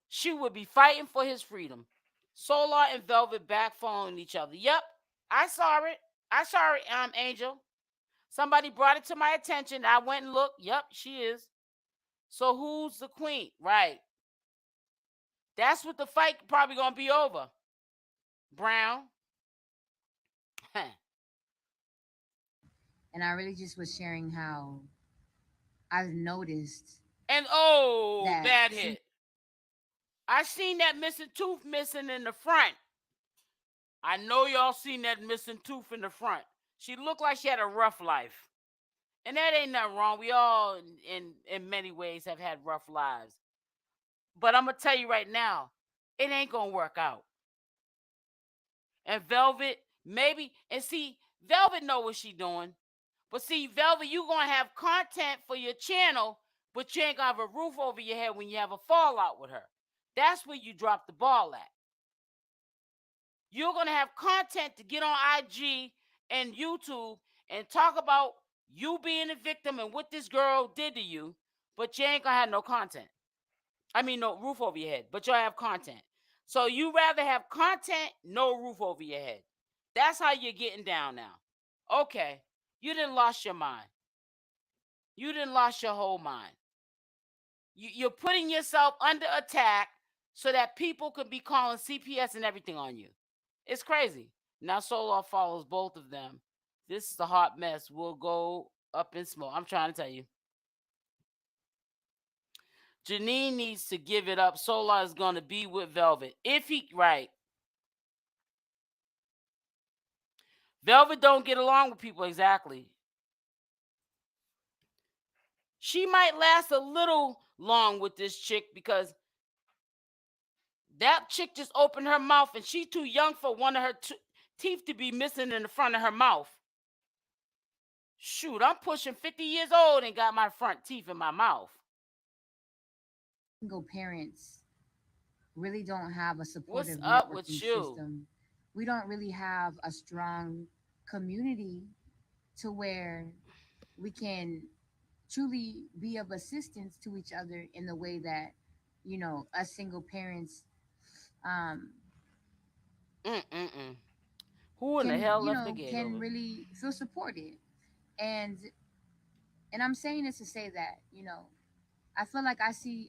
She would be fighting for his freedom. Solar and Velvet back following each other. Yep, I saw it. I saw it, Angel. Somebody brought it to my attention. I went and looked. Yep, she is. So who's the queen? Right. That's what the fight probably gonna be over. Brown. And I really just was sharing how I've noticed. And oh, bad hit. I seen that missing tooth missing in the front. I know y'all seen that missing tooth in the front. She looked like she had a rough life. And that ain't nothing wrong. We all, in many ways, have had rough lives. But I'm going to tell you right now, it ain't going to work out. And Velvet, maybe, and see, Velvet know what she doing. But see, Velvet, you going to have content for your channel, but you ain't going to have a roof over your head when you have a fallout with her. That's where you drop the ball at. You're going to have content to get on IG and YouTube and talk about you being a victim and what this girl did to you, but you ain't going to have no content. I mean, no roof over your head, but you'll have content. So you rather have content, no roof over your head. That's how you're getting down now. Okay, you didn't lost your mind. You didn't lost your whole mind. You're putting yourself under attack so that people could be calling CPS and everything on you. It's crazy. Now Solar follows both of them. This is a hot mess. We'll go up in smoke. I'm trying to tell you. Janine needs to give it up. Solar is going to be with Velvet. If he, right. Velvet don't get along with people exactly. She might last a little long with this chick because that chick just opened her mouth and she's too young for one of her teeth to be missing in the front of her mouth. Shoot, I'm pushing 50 years old and got my front teeth in my mouth. Single parents really don't have a supportive What's up networking with you? system. We don't really have a strong community to where we can truly be of assistance to each other in the way that, you know, us single parents Who in the hell left the gate? Can really feel supported. And I'm saying this to say that, you know, I feel like I see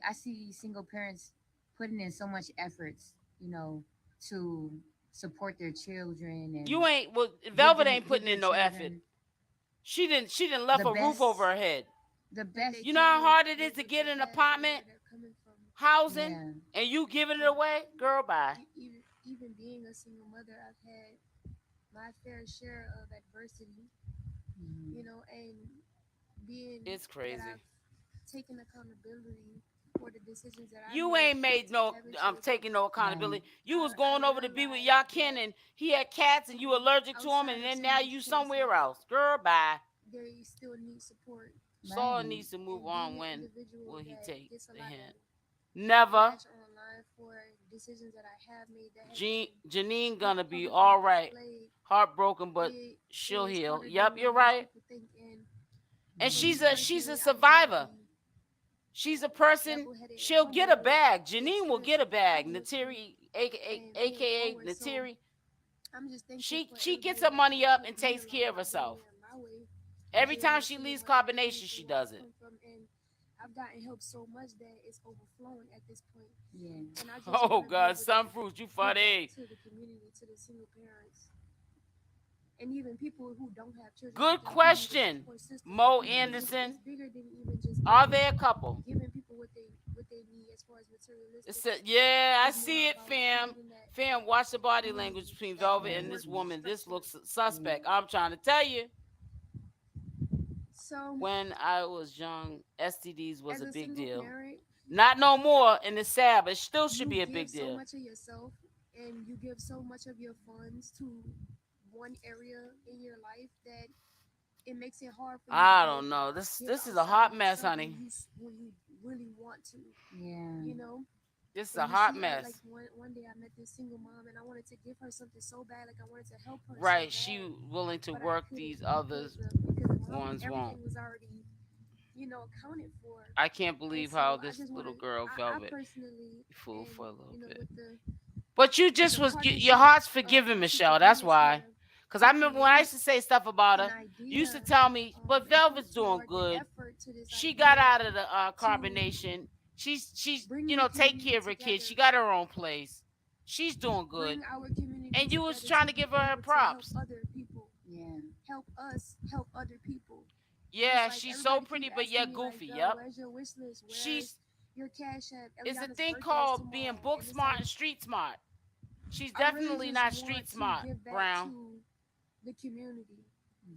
single parents putting in so much efforts, you know, to support their children. And you ain't, well, Velvet ain't putting in no effort. She didn't left a roof over her head. The best. You know how hard it is to get an apartment, housing, and you giving it away? Girl, bye. Even being a single mother, I've had my fair share of adversity, you know, and being, it's crazy. That I've taken accountability for the decisions that I you ain't made no taking no accountability. You was going over to be with Yahken and he had cats and you allergic to him, and then now you somewhere else. Girl, bye. They still need support. Saul needs to move on. When will he take the hint? Never. Decisions that I have made that Janine gonna be all right. Heartbroken, but she'll heal. Yep, you're right. And she's a survivor. She's a person. She'll get a bag. Janine will get a bag. Neytiri, aka Neytiri. She gets her money up and takes care of herself. Every time she leaves carbonation, she does it. I've gotten help so much that it's overflowing at this point. Yeah. And I just oh God, some fruits, you funny. To the community, to the single parents, and even people who don't have children. Good question, Mo Anderson. Are there a couple? Giving people people what they need as far as materialistic. Yeah, I It's more see it, about fam. creating that Fam, watch the body language community, between that Velvet Yeah. and this network woman. This structure. looks suspect. Yeah. I'm trying to tell you. So, When I was young, STDs was as a a big single deal. parent, Not no more, and it's sad, but it still should you be a give big so deal. much of yourself and you give so much of your funds to one area in your life that it makes it hard for you to I be don't able to know. This give this is a outside hot of mess, yourself honey. when you really want to, Yeah. you know. This is a And you hot see, like mess. one day I met this single mom and I wanted to give her something so bad, like I wanted to help her so Right, she bad, willing to but I work couldn't these others because ones won't. everything was already, accounted for. I can't And believe how so I this just want little to, girl I Velvet personally, fooled and for a little bit. with the But you just was your partnership heart's of forgiving, my sister Michelle. That's Venus why. here, Cause I we remember when I create used to say stuff about an her, you used to idea tell me, "But and put Velvet's doing forward the good. effort to this She got idea out of the to carbonation. She's bring the take community care of her kids. She together, got her own place. She's doing good." bring our community And you was together trying to to be give her her able to help props. other people, Yeah. help us help other people. And it's Yeah, like she's so everybody pretty, keep but asking yet me like, goofy. girl, Yep. where's your wish list? Where's She's your cash app? It's a Eliana's thing birthday is called being tomorrow. book And it's smart like and street smart. She's I really definitely just not want street to smart, give back Brown. to the community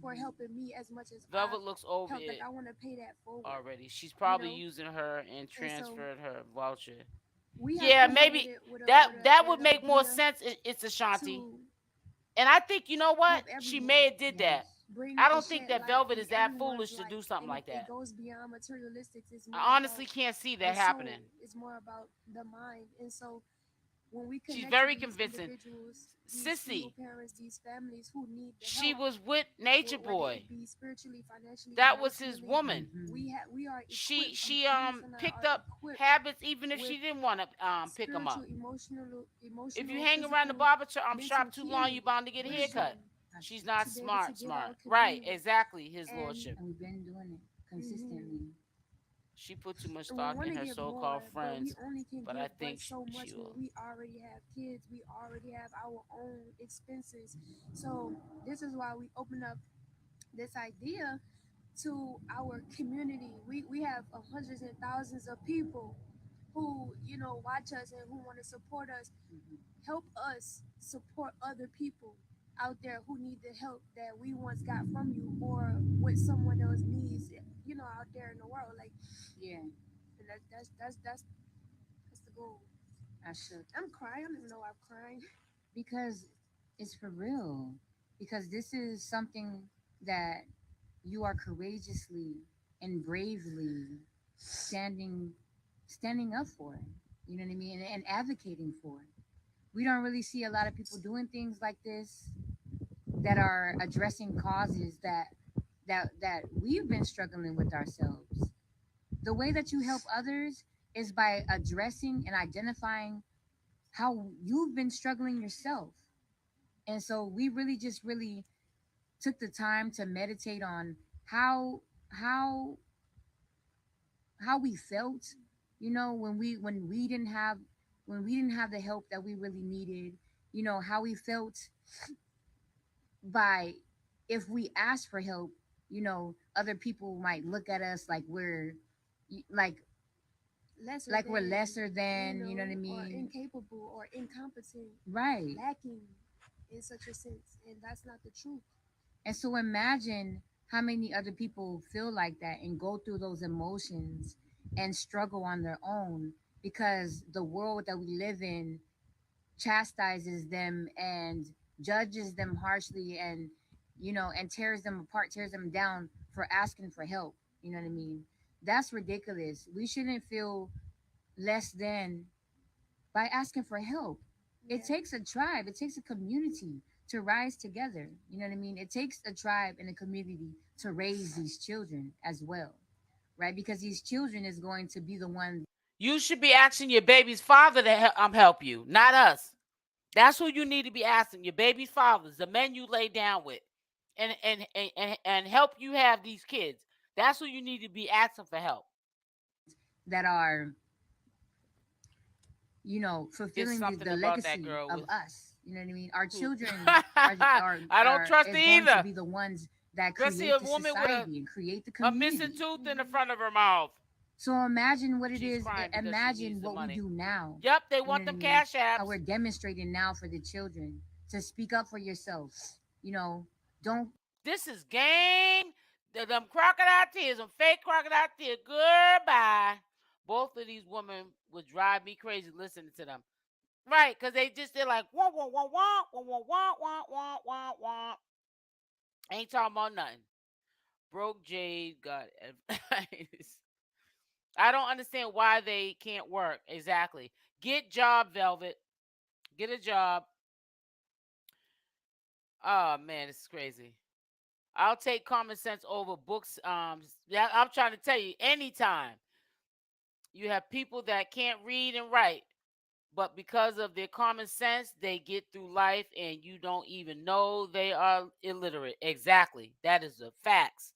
for Mhm. helping me as much as I've Velvet looks over helped. Like it I want to pay that forward, already. She's you probably know. using her and And so transferred her voucher. we have Yeah, come up maybe that with would an make more idea sense. It's Ashanti. to And I think, you know what? help She everyone, may have did that. Yes. bring I and don't think shed that light Velvet in is that everyone's foolish to do life, something and like it that. goes beyond materialistics. It's more I honestly about can't see the that soul. happening. It's more about the mind. And so when we She's connect to very these convincing. individuals, these single Sissy, parents, these families who need the she help, was with Nature whether Boy. it be spiritually, financially, That was his emotionally, woman. Mhm. we are She equipped. she Venus and I picked are up equipped habits even if with she didn't want to pick them spiritual, up. If you emotional, hang around the physical, barber mental shop too long, you healing, bound to get a wisdom haircut. That's She's true. not to be able to smart, give our smart. Right, community. exactly, his And lordship. And we've been doing it mhm, consistently. She put too much and we stock want in to her give so-called more, but we friends, only can but I give but think so she much when will. we already have kids. We already have our own expenses. So this is why we open up this idea to our community. We have hundreds and thousands of people who watch us and who want to support us. Mhm. Help us support other people out there who need the help that we once got from you or what someone else needs, out there in the world. Like, Yeah. and that's the goal. I should. I'm crying. I don't even know why I'm crying. Because it's for real. Because this is something that you are courageously and bravely standing standing up for. You know what I mean? And advocating for. We don't really see a lot of people doing things like this that are addressing causes that we've been struggling with ourselves. The way that you help others is by addressing and identifying how you've been struggling yourself. And so we really took the time to meditate on how how how we felt, when we didn't have the help that we really needed, how we felt by if we asked for help, other people might look at us like like Lesser we're than, lesser than, you know what I or mean? incapable or incompetent, Right. lacking in such a sense, and that's not the truth. And so imagine how many other people feel like that and go through those emotions and struggle on their own because the world that we live in chastises them and judges them harshly and and tears them apart, tears them down for asking for help. You know what I mean? That's ridiculous. We shouldn't feel less than by asking for help. It Yeah, takes a tribe, it takes a community to rise together. You know what I mean? It takes a tribe and a community to raise these children as well, right? Because these children is going to be the ones. You should be asking your baby's father to help you, not us. That's who you need to be asking. Your baby's fathers, the men you lay down with, and help you have these kids. That's who you need to be asking for help. That are There's fulfilling something the about that legacy girl of with us. You know what I mean? Our who. children I don't trust is it going to either. be the ones that Especially create a the woman with society and create the a missing community. tooth in the hmm front of her mouth. So imagine what it She's is. crying because she Imagine needs the what we money. do now. Yep, they You know want what I them mean? cash How apps. we're demonstrating now for the children to speak up for yourself. You know, don't. This is game. Them crocodile tears, them fake crocodile tears. Goodbye. Both of these women would drive me crazy listening to them. Right, because they're like wah wah wah wah wah wah wah wah wah wah wah. Ain't talking about nothing. Broke Jade got advice. I don't understand why they can't work. Exactly. Get job, Velvet. Get a job. Oh man, this is crazy. I'll take common sense over books. Yeah, I'm trying to tell you, anytime you have people that can't read and write, but because of their common sense, they get through life and you don't even know they are illiterate. Exactly. That is the facts,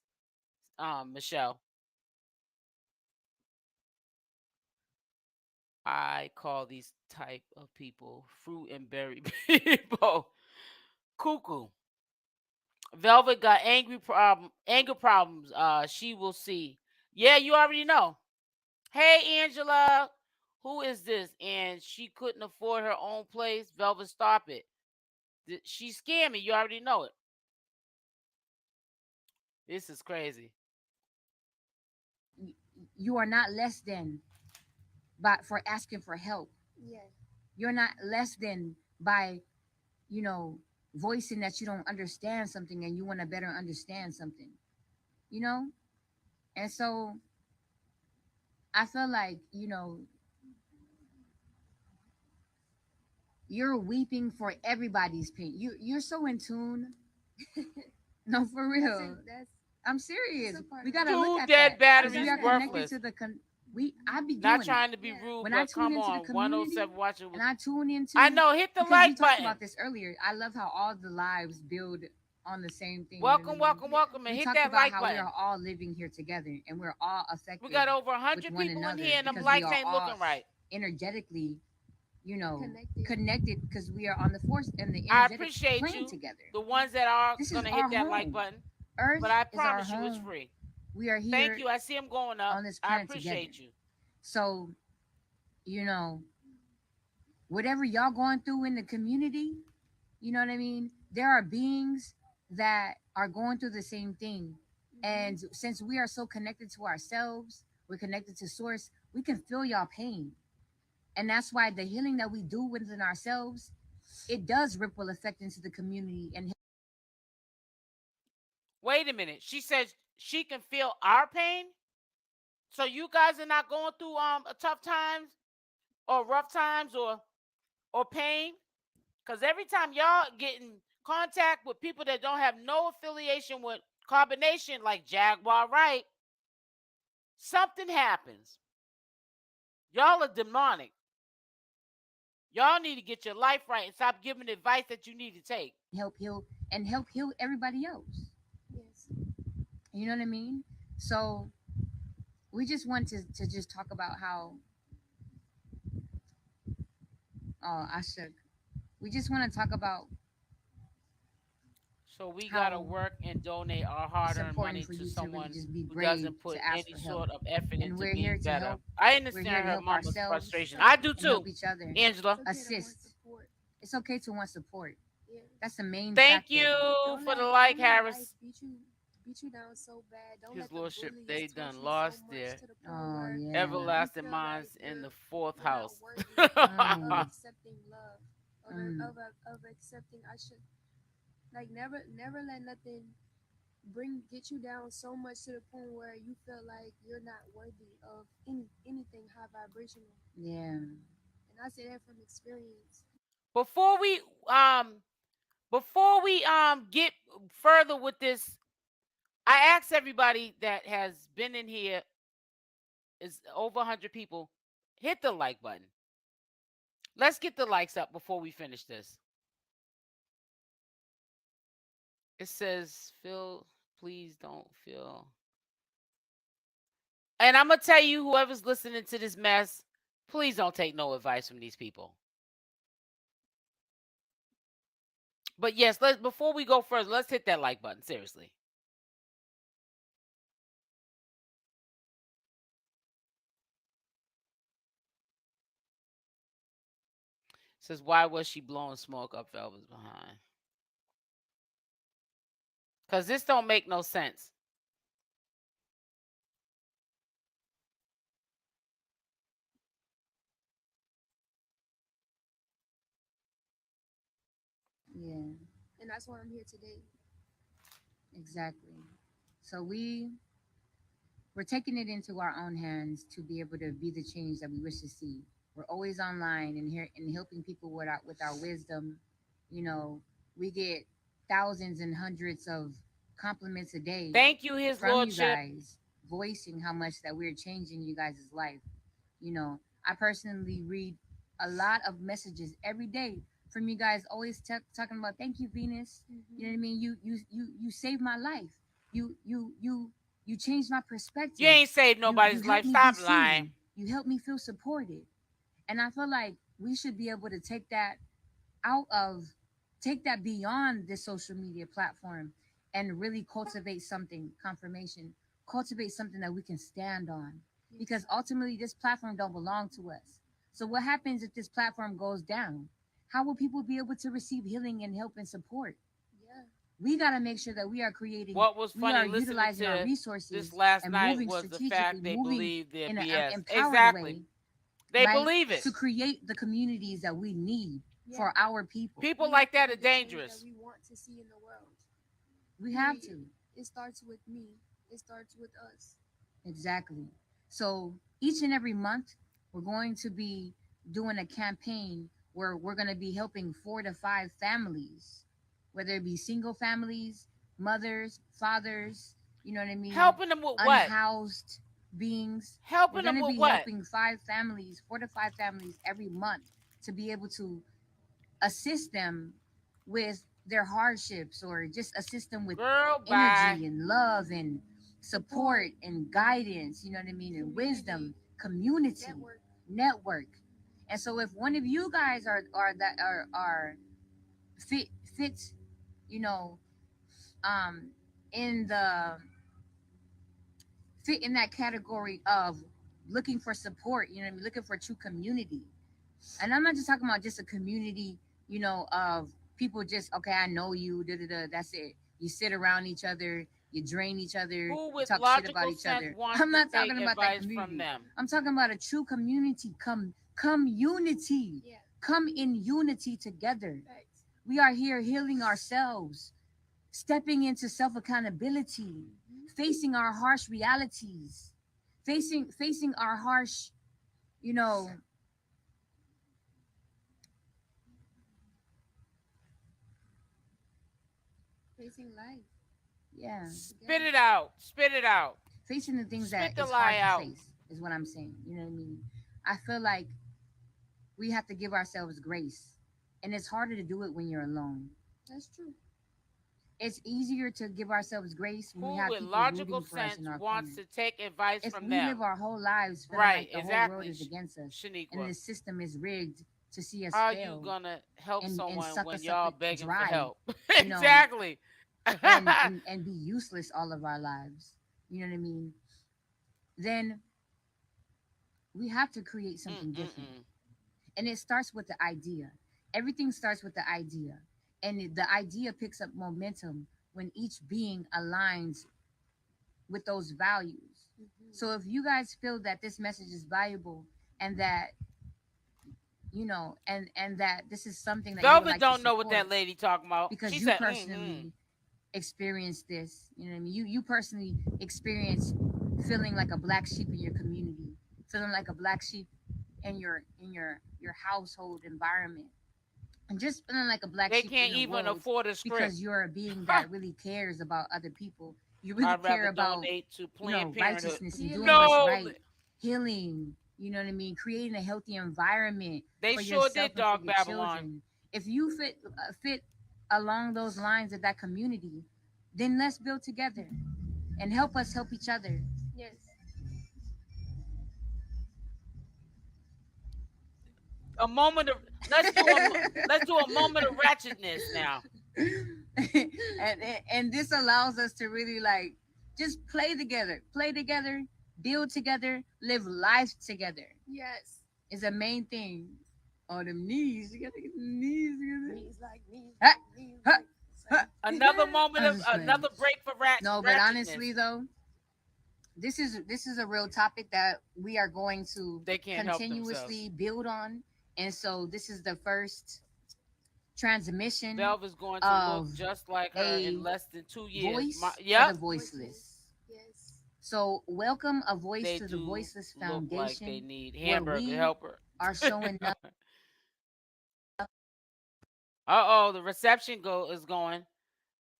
Michelle. I call these type of people fruit and berry people. Cuckoo. Velvet got anger problems. She will see. Yeah, you already know. Hey, Angela, who is this? And she couldn't afford her own place. Velvet, stop it. She's scamming. You already know it. This is crazy. You are not less than, but for asking for help. Yeah. You're not less than by, you know, voicing that you don't understand something and you want to better understand something. You know, and so I feel like, you're weeping for everybody's pain. You're so in tune. No, for real. I'm serious. We gotta look 2 at dead that because we batteries are connected worthless. to the I be Not doing trying that. to be Yeah. rude, When I but tune come into the on. community 107 watching. and I tune into. I know. Hit the because like we talked button. about this earlier. I love how all the lives build on the same thing. Welcome, welcome, welcome, and We hit talked that about like how button. we are all living here together and we're all affected. We got over with 100 one people in another here, and them because we likes are ain't all looking right. energetically, Connected. connected because we are on the force and the I energetic appreciate plane you, together. the ones that are This is gonna our hit that like home. button. Earth But I is our promise you, it's home. free. We are here. Thank you. I see them going up. On this I planet appreciate together. you. So, whatever y'all going through in the community, you know what I mean? There are beings that are going through the same thing. And since we are so connected to ourselves, we're connected to source, we can feel y'all pain. And that's why the healing that we do within ourselves, it does ripple effect into the community and Wait a minute. She says she can feel our pain. So you guys are not going through tough times or rough times or pain, because every time y'all get in contact with people that don't have no affiliation with carbonation, like Jaguar, Wright, something happens. Y'all are demonic. Y'all need to get your life right and stop giving advice that you need to take. help heal everybody else. Yes. You know what I mean? So we just want to just talk about how I should. We just want to talk about So we how gotta work and donate our it's hard-earned important money for to you to really someone just be who brave doesn't put to ask any for help. sort of effort And into we're being here to better. help. I We're here understand to her help mama's ourselves frustration. I do and help too, each other. Angela. It's okay to want Assist. support. It's okay to want support. Yeah. That's the main Thank factor. you Don't for let, the like, don't let Harris. life beat you down so bad. Don't His let the lordship, bullies they twist done you lost so much their to the point Oh where yeah. everlasting feel minds like in the fourth you're not house. worthy of Mm. accepting love, Mm. of accepting. I should like never let nothing get you down so much to the point where you feel like you're not worthy of anything high vibrational. Yeah. And I say that from experience. Before we get further with this, I asked everybody that has been in here, is over 100 people, hit the like button. Let's get the likes up before we finish this. It says, Phil, please don't feel. And I'm going to tell you, whoever's listening to this mess, please don't take no advice from these people. But yes, before we go further, let's hit that like button. Seriously. Says, why was she blowing smoke up Velva's behind? Because this don't make no sense. Yeah, And that's why I'm here today. exactly. So we're taking it into our own hands to be able to be the change that we wish to see. We're always online and here and helping people with our wisdom. You know, we get thousands and hundreds of compliments a day Thank you, His from you Lordship. guys, voicing how much that we're changing you guys' life. You know, I personally read a lot of messages every day from you guys, always talking about thank you, Venus. You know what I mean? You saved my life. You changed my You perspective. ain't saved You nobody's helped life. me be Stop lying. seen. You helped me feel supported. And I feel like we should be able to take that out of take that beyond this social media platform and really cultivate something confirmation, cultivate something that we can stand on, because ultimately this platform don't belong to us. So what happens if this platform goes down? How will people be able to receive healing and help and support? Yeah. We got to make sure that we are creating, What was we funny are listening utilizing our to this resources last and night moving was the strategically, fact they moving believe their in an BS. empowered Exactly. way, They right, believe it. to create the communities that we need Yeah. for our people. People We like have that to are be the change dangerous. that we want to see in the world. We have Period. to. It starts with me. It starts with us. Exactly. So each and every month, we're going to be doing a campaign where we're going to be helping 4 to 5 families, whether it be single families, mothers, fathers, you know what I mean? Helping them with what? Unhoused beings. We're Helping going them to with be what? helping 5 families, 4 to 5 families every month to be able to assist them with their hardships or just assist them with Girl, bye. energy and love and support and guidance, you know what I mean, and wisdom, community, network. And so if one of you guys are fit, you know, um in the fit in that category of looking for support, you know what I mean, looking for true community. And I'm not just talking about just a community, you know, of people just okay, I know you, da da da. That's it. You sit around each other, you drain each other, Who you with talk shit about logical each sense other. wants I'm to not take talking about that advice from community. them? I'm talking about a true community. Community. Yeah. Come in unity together. Right. We are here healing ourselves, stepping into self accountability, facing our harsh realities, facing our harsh, you know, Facing life. yeah, Spit it out. Spit it out. facing the things that Spit the it's lie hard to out. face is what I'm saying. You know what I mean? I feel like we have to give ourselves grace, and it's harder to do it when you're alone. That's true. It's easier to give ourselves grace when we Who have with people logical rooting for us sense in our wants corner. to take advice If from we live them? our whole lives feeling Right, like the whole world exactly, is against us and Shaniqua. this system is rigged to see us How are you fail gonna help and someone suck when us up y'all begging for dry, help? you know, Exactly. and be useless all of our lives, you know what I mean? Then we have to create something different. Mm-mm-mm. And it starts with the idea. Everything starts with the idea. And the idea picks up momentum when each being aligns with those values. So if you guys feel that this message is valuable and that, you know, and that this is something that you would Velvet like to don't know what support that lady talking about. She because you said, mm-hmm. personally experienced this, you know what I mean? You personally experienced feeling like a black sheep in your community, feeling like a black sheep in your household environment, and just feeling like a black They sheep in can't the even world afford a script. because you're a being that really cares about other people. You really I'd care rather about, donate to you Planned know, Parenthood. righteousness and doing what's No, right, healing, you know what I mean, creating a healthy environment they for sure yourself did and for dog your Babylon. children. If you fit along those lines of that community, then let's build together and help us help each other. Yes. A moment of let's do a moment of ratchetness now. and this allows us to really like just play together, build together, live life together Yes. is the main thing. Oh, them knees. You gotta get the knees together. Knees like knees Ha, like knees ha, like. ha. Another moment I'm of just playing. another break for No, but ratchetness. honestly though, this is a real topic that we are going to They can't help continuously themselves. build on. And so this is the first transmission Velv is going to look of just like her a in less than 2 years. voice for the Yep, voiceless. Yes. So welcome a voice they to the do Voiceless look like they Foundation, need where hamburger we helper. are showing up. Uh-oh, the reception is going.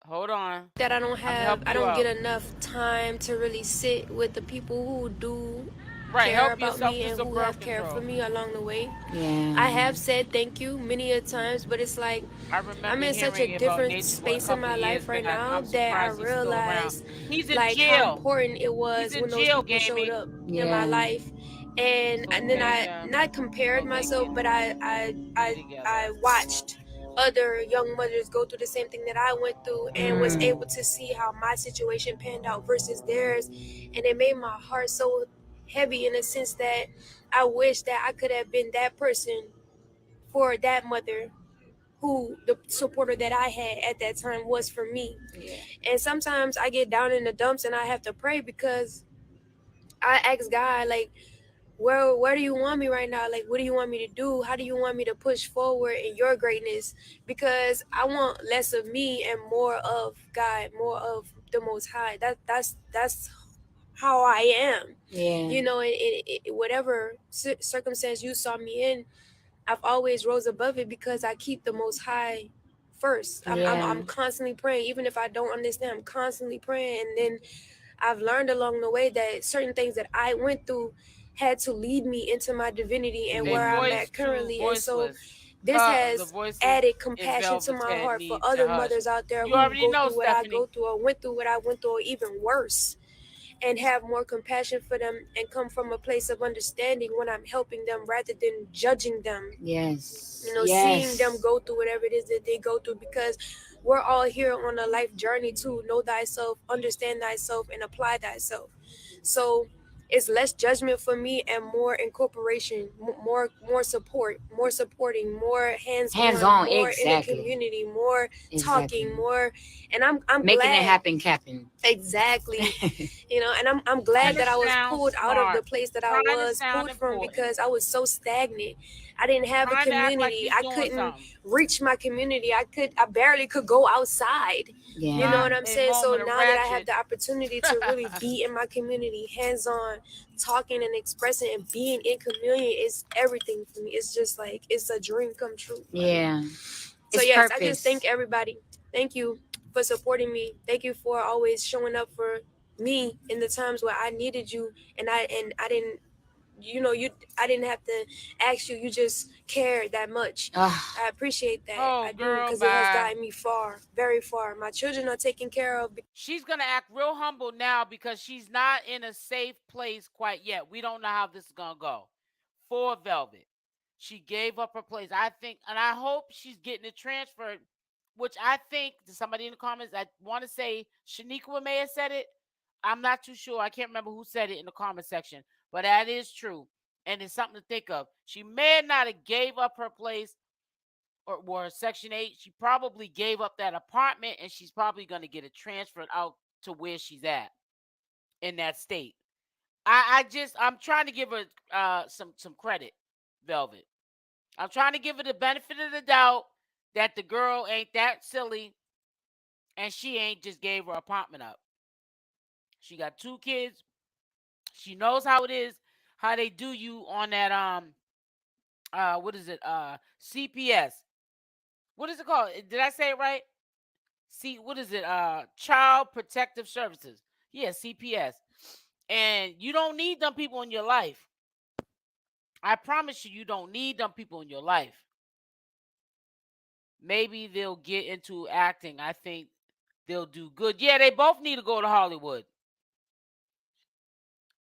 Hold on. That I'm I helping don't you get out. enough time to really sit with the people who do Right, care help about yourself me to and some who birth have cared for control. me along the way. Yeah. I have said thank you many a times, but it's like I I'm remember in such a hearing about different Nature Boy a space in couple my of years life right back. now I'm that I surprised he's still around. realize He's in like how jail. important it He's was in when those jail, people showed gaming. up in my Yeah. life. It's And then okay, I fam. not compared We'll make myself, it. but Be together. I watched other young mothers go through the same thing that I went through and was able to see how my situation panned out versus theirs. And it made my heart so heavy in a sense that I wish that I could have been that person for that mother who the supporter that I had at that time was for me. Yeah. And sometimes I get down in the dumps and I have to pray because I ask God, like, where do you want me right now? Like, what do you want me to do? How do you want me to push forward in your greatness? Because I want less of me and more of God, more of the Most High. That's how I am. Yeah. You know, whatever circumstance you saw me in, I've always rose above it because I keep the Most High first. I'm constantly praying, even if I don't understand. I'm constantly praying, and then I've learned along the way that certain things that I went through had to lead me into my divinity and They where I'm voice at to currently. And so voiceless. this The has voiceless added in compassion to Velvet's my head heart for need to other hush. mothers out there You who already go know, through what I Stephanie. go through or went through what I went through or even worse, and have more compassion for them and come from a place of understanding when I'm helping them rather than judging them. Yes. You know, seeing them go through whatever it is that they go through, because we're all here on a life journey to know thyself, understand thyself, and apply thyself. So it's less judgment for me and more incorporation, more support, more supporting, more hands on, more in the community, more talking, more. And I'm making glad it happen, Captain. exactly. You know, and I'm glad Trying to that I was sound pulled out of the smart. place that I Trying to was sound pulled from important. because I was so stagnant. I didn't have a Trying to act like community. he's I doing couldn't something. reach my community. I barely could go outside. Yeah. You know Not what I'm a saying? So moment of now that I have ratchet. the opportunity to really be in my community, hands on, talking and expressing and being in communion is everything for me. It's just like it's a dream come true. Yeah. So It's yes, I purpose. just thank everybody. Thank you for supporting me. Thank you for always showing up for me in the times where I needed you, and I didn't, you know, I didn't have to ask you. You just cared that much. Ugh. I appreciate that. Oh, I do, girl, because it has bye. gotten me far, very far. My children are taken care of. She's going to act real humble now because she's not in a safe place quite yet. We don't know how this is going to go. For Velvet, she gave up her place. I think, and I hope she's getting it transferred, which I think, to somebody in the comments, I want to say Shaniqua may have said it. I'm not too sure. I can't remember who said it in the comment section, but that is true. And it's something to think of. She may not have gave up her place or Section 8. She probably gave up that apartment, and she's probably going to get it transferred out to where she's at in that state. I'm trying to give her some credit, Velvet. I'm trying to give her the benefit of the doubt that the girl ain't that silly and she ain't just gave her apartment up. She got 2 kids. She knows how it is, how they do you on that what is it? CPS. What is it called? Did I say it right? See, what is it? Child Protective Services. Yeah, CPS. And you don't need them people in your life. I promise you, you don't need them people in your life. Maybe they'll get into acting. I think they'll do good. Yeah, they both need to go to Hollywood.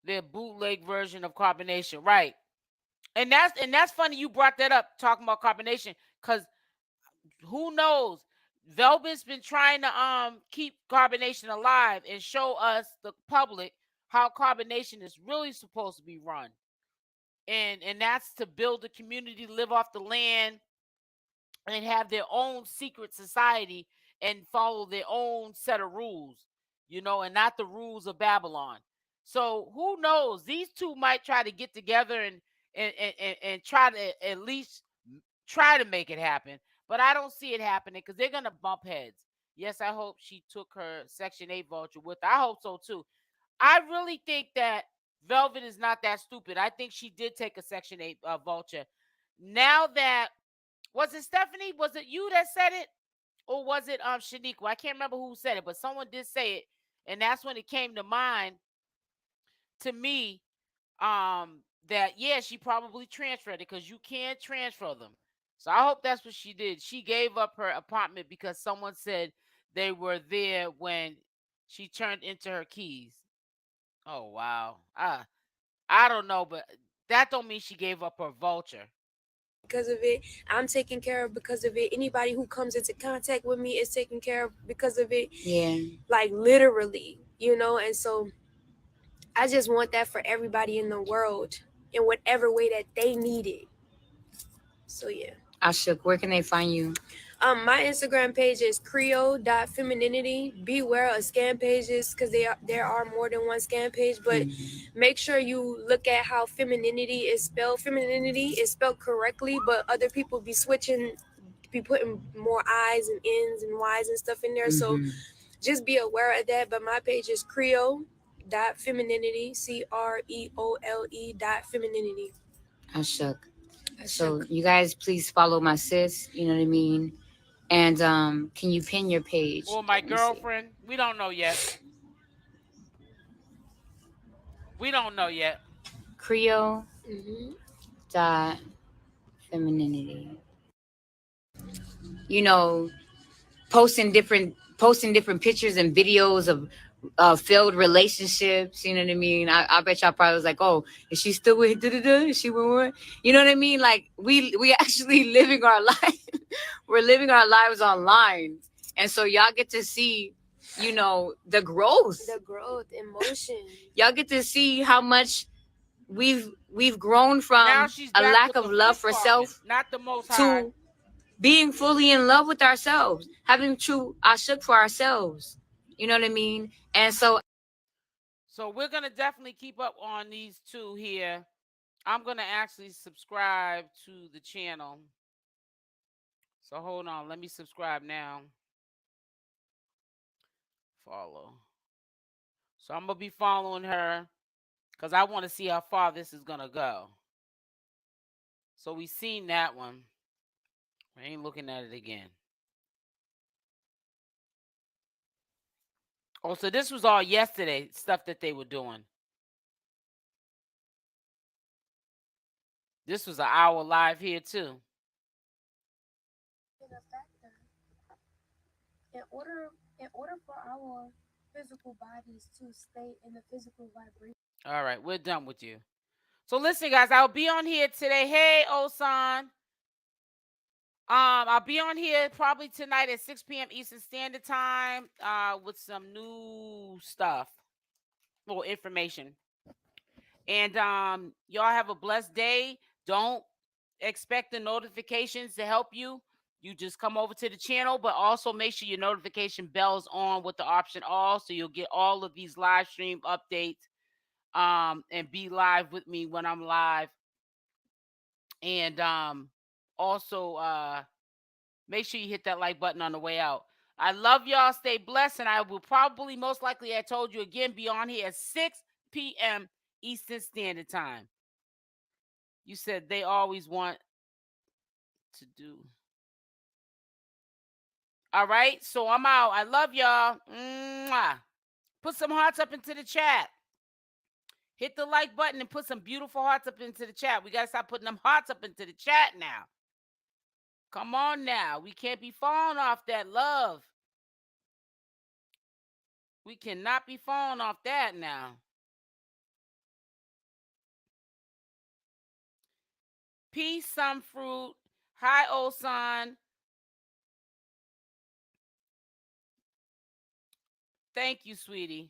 Their bootleg version of carbonation, right? And that's funny you brought that up, talking about carbonation, because who knows? Velvet's been trying to keep carbonation alive and show us, the public, how carbonation is really supposed to be run. and that's to build a community, live off the land, and have their own secret society and follow their own set of rules, and not the rules of Babylon. So who knows? These two might try to get together and try to at least try to make it happen. But I don't see it happening because they're gonna bump heads. Yes, I hope she took her Section 8 voucher with her. I hope so too. I really think that Velvet is not that stupid. I think she did take a Section 8 voucher. Now that, was it Stephanie? Was it you that said it? Or was it Shaniqua? I can't remember who said it, but someone did say it. And that's when it came to mind to me, that yeah, she probably transferred it because you can't transfer them. So I hope that's what she did. She gave up her apartment because someone said they were there when she turned into her keys. Oh wow. I don't know, but that don't mean she gave up her vulture. because of it. I'm taken care of because of it. Anybody who comes into contact with me is taken care of because of it. Yeah. Like literally, and so I just want that for everybody in the world in whatever way that they need it. So yeah. Ashok, where can they find you? My Instagram page is Creole.femininity. Beware of scam pages because there are more than one scam page, but make sure you look at how femininity is spelled. Femininity is spelled correctly, but other people be putting more I's and N's and Y's and stuff in there. So just be aware of that. But my page is Creole.femininity, CREOLE.femininity. Ashok. So you guys please follow my sis, you know what I mean? And can you pin your page? Well, my girlfriend, we don't know yet. We don't know yet. Creole dot femininity. Posting different pictures and videos of failed relationships. You know what I mean? I bet y'all probably was like, oh, is she still with da-da-da? Is she with what? You know what I mean? Like we actually living our life. We're living our lives online, and so y'all get to see, the growth. Emotion. Y'all get to see how much we've grown from a lack of love for self, not the most high, to being fully in love with ourselves, having true ashuk for ourselves. You know what I mean? And so we're gonna definitely keep up on these two here. I'm gonna actually subscribe to the channel. So hold on, let me subscribe now. Follow. So I'm gonna be following her because I want to see how far this is gonna go. So we seen that one. I ain't looking at it again. Oh, so this was all yesterday stuff that they were doing. This was an hour live here too. In order for our physical bodies to stay in the physical vibration. All right, we're done with you. So listen, guys, I'll be on here today. Hey, Osan. I'll be on here probably tonight at 6 p.m. Eastern Standard Time with some new stuff, well, information. And y'all have a blessed day. Don't expect the notifications to help you. You just come over to the channel, but also make sure your notification bell is on with the option all, so you'll get all of these live stream updates and be live with me when I'm live. And also make sure you hit that like button on the way out. I love y'all. Stay blessed. And I will probably, most likely, I told you again, be on here at 6 p.m. Eastern Standard Time. You said they always want to do. All right. So I'm out. I love y'all. Mwah. Put some hearts up into the chat. Hit the like button and put some beautiful hearts up into the chat. We got to start putting them hearts up into the chat now. Come on now. We can't be falling off that love. We cannot be falling off that now. Peace, some fruit. Hi, Osan. Thank you, sweetie.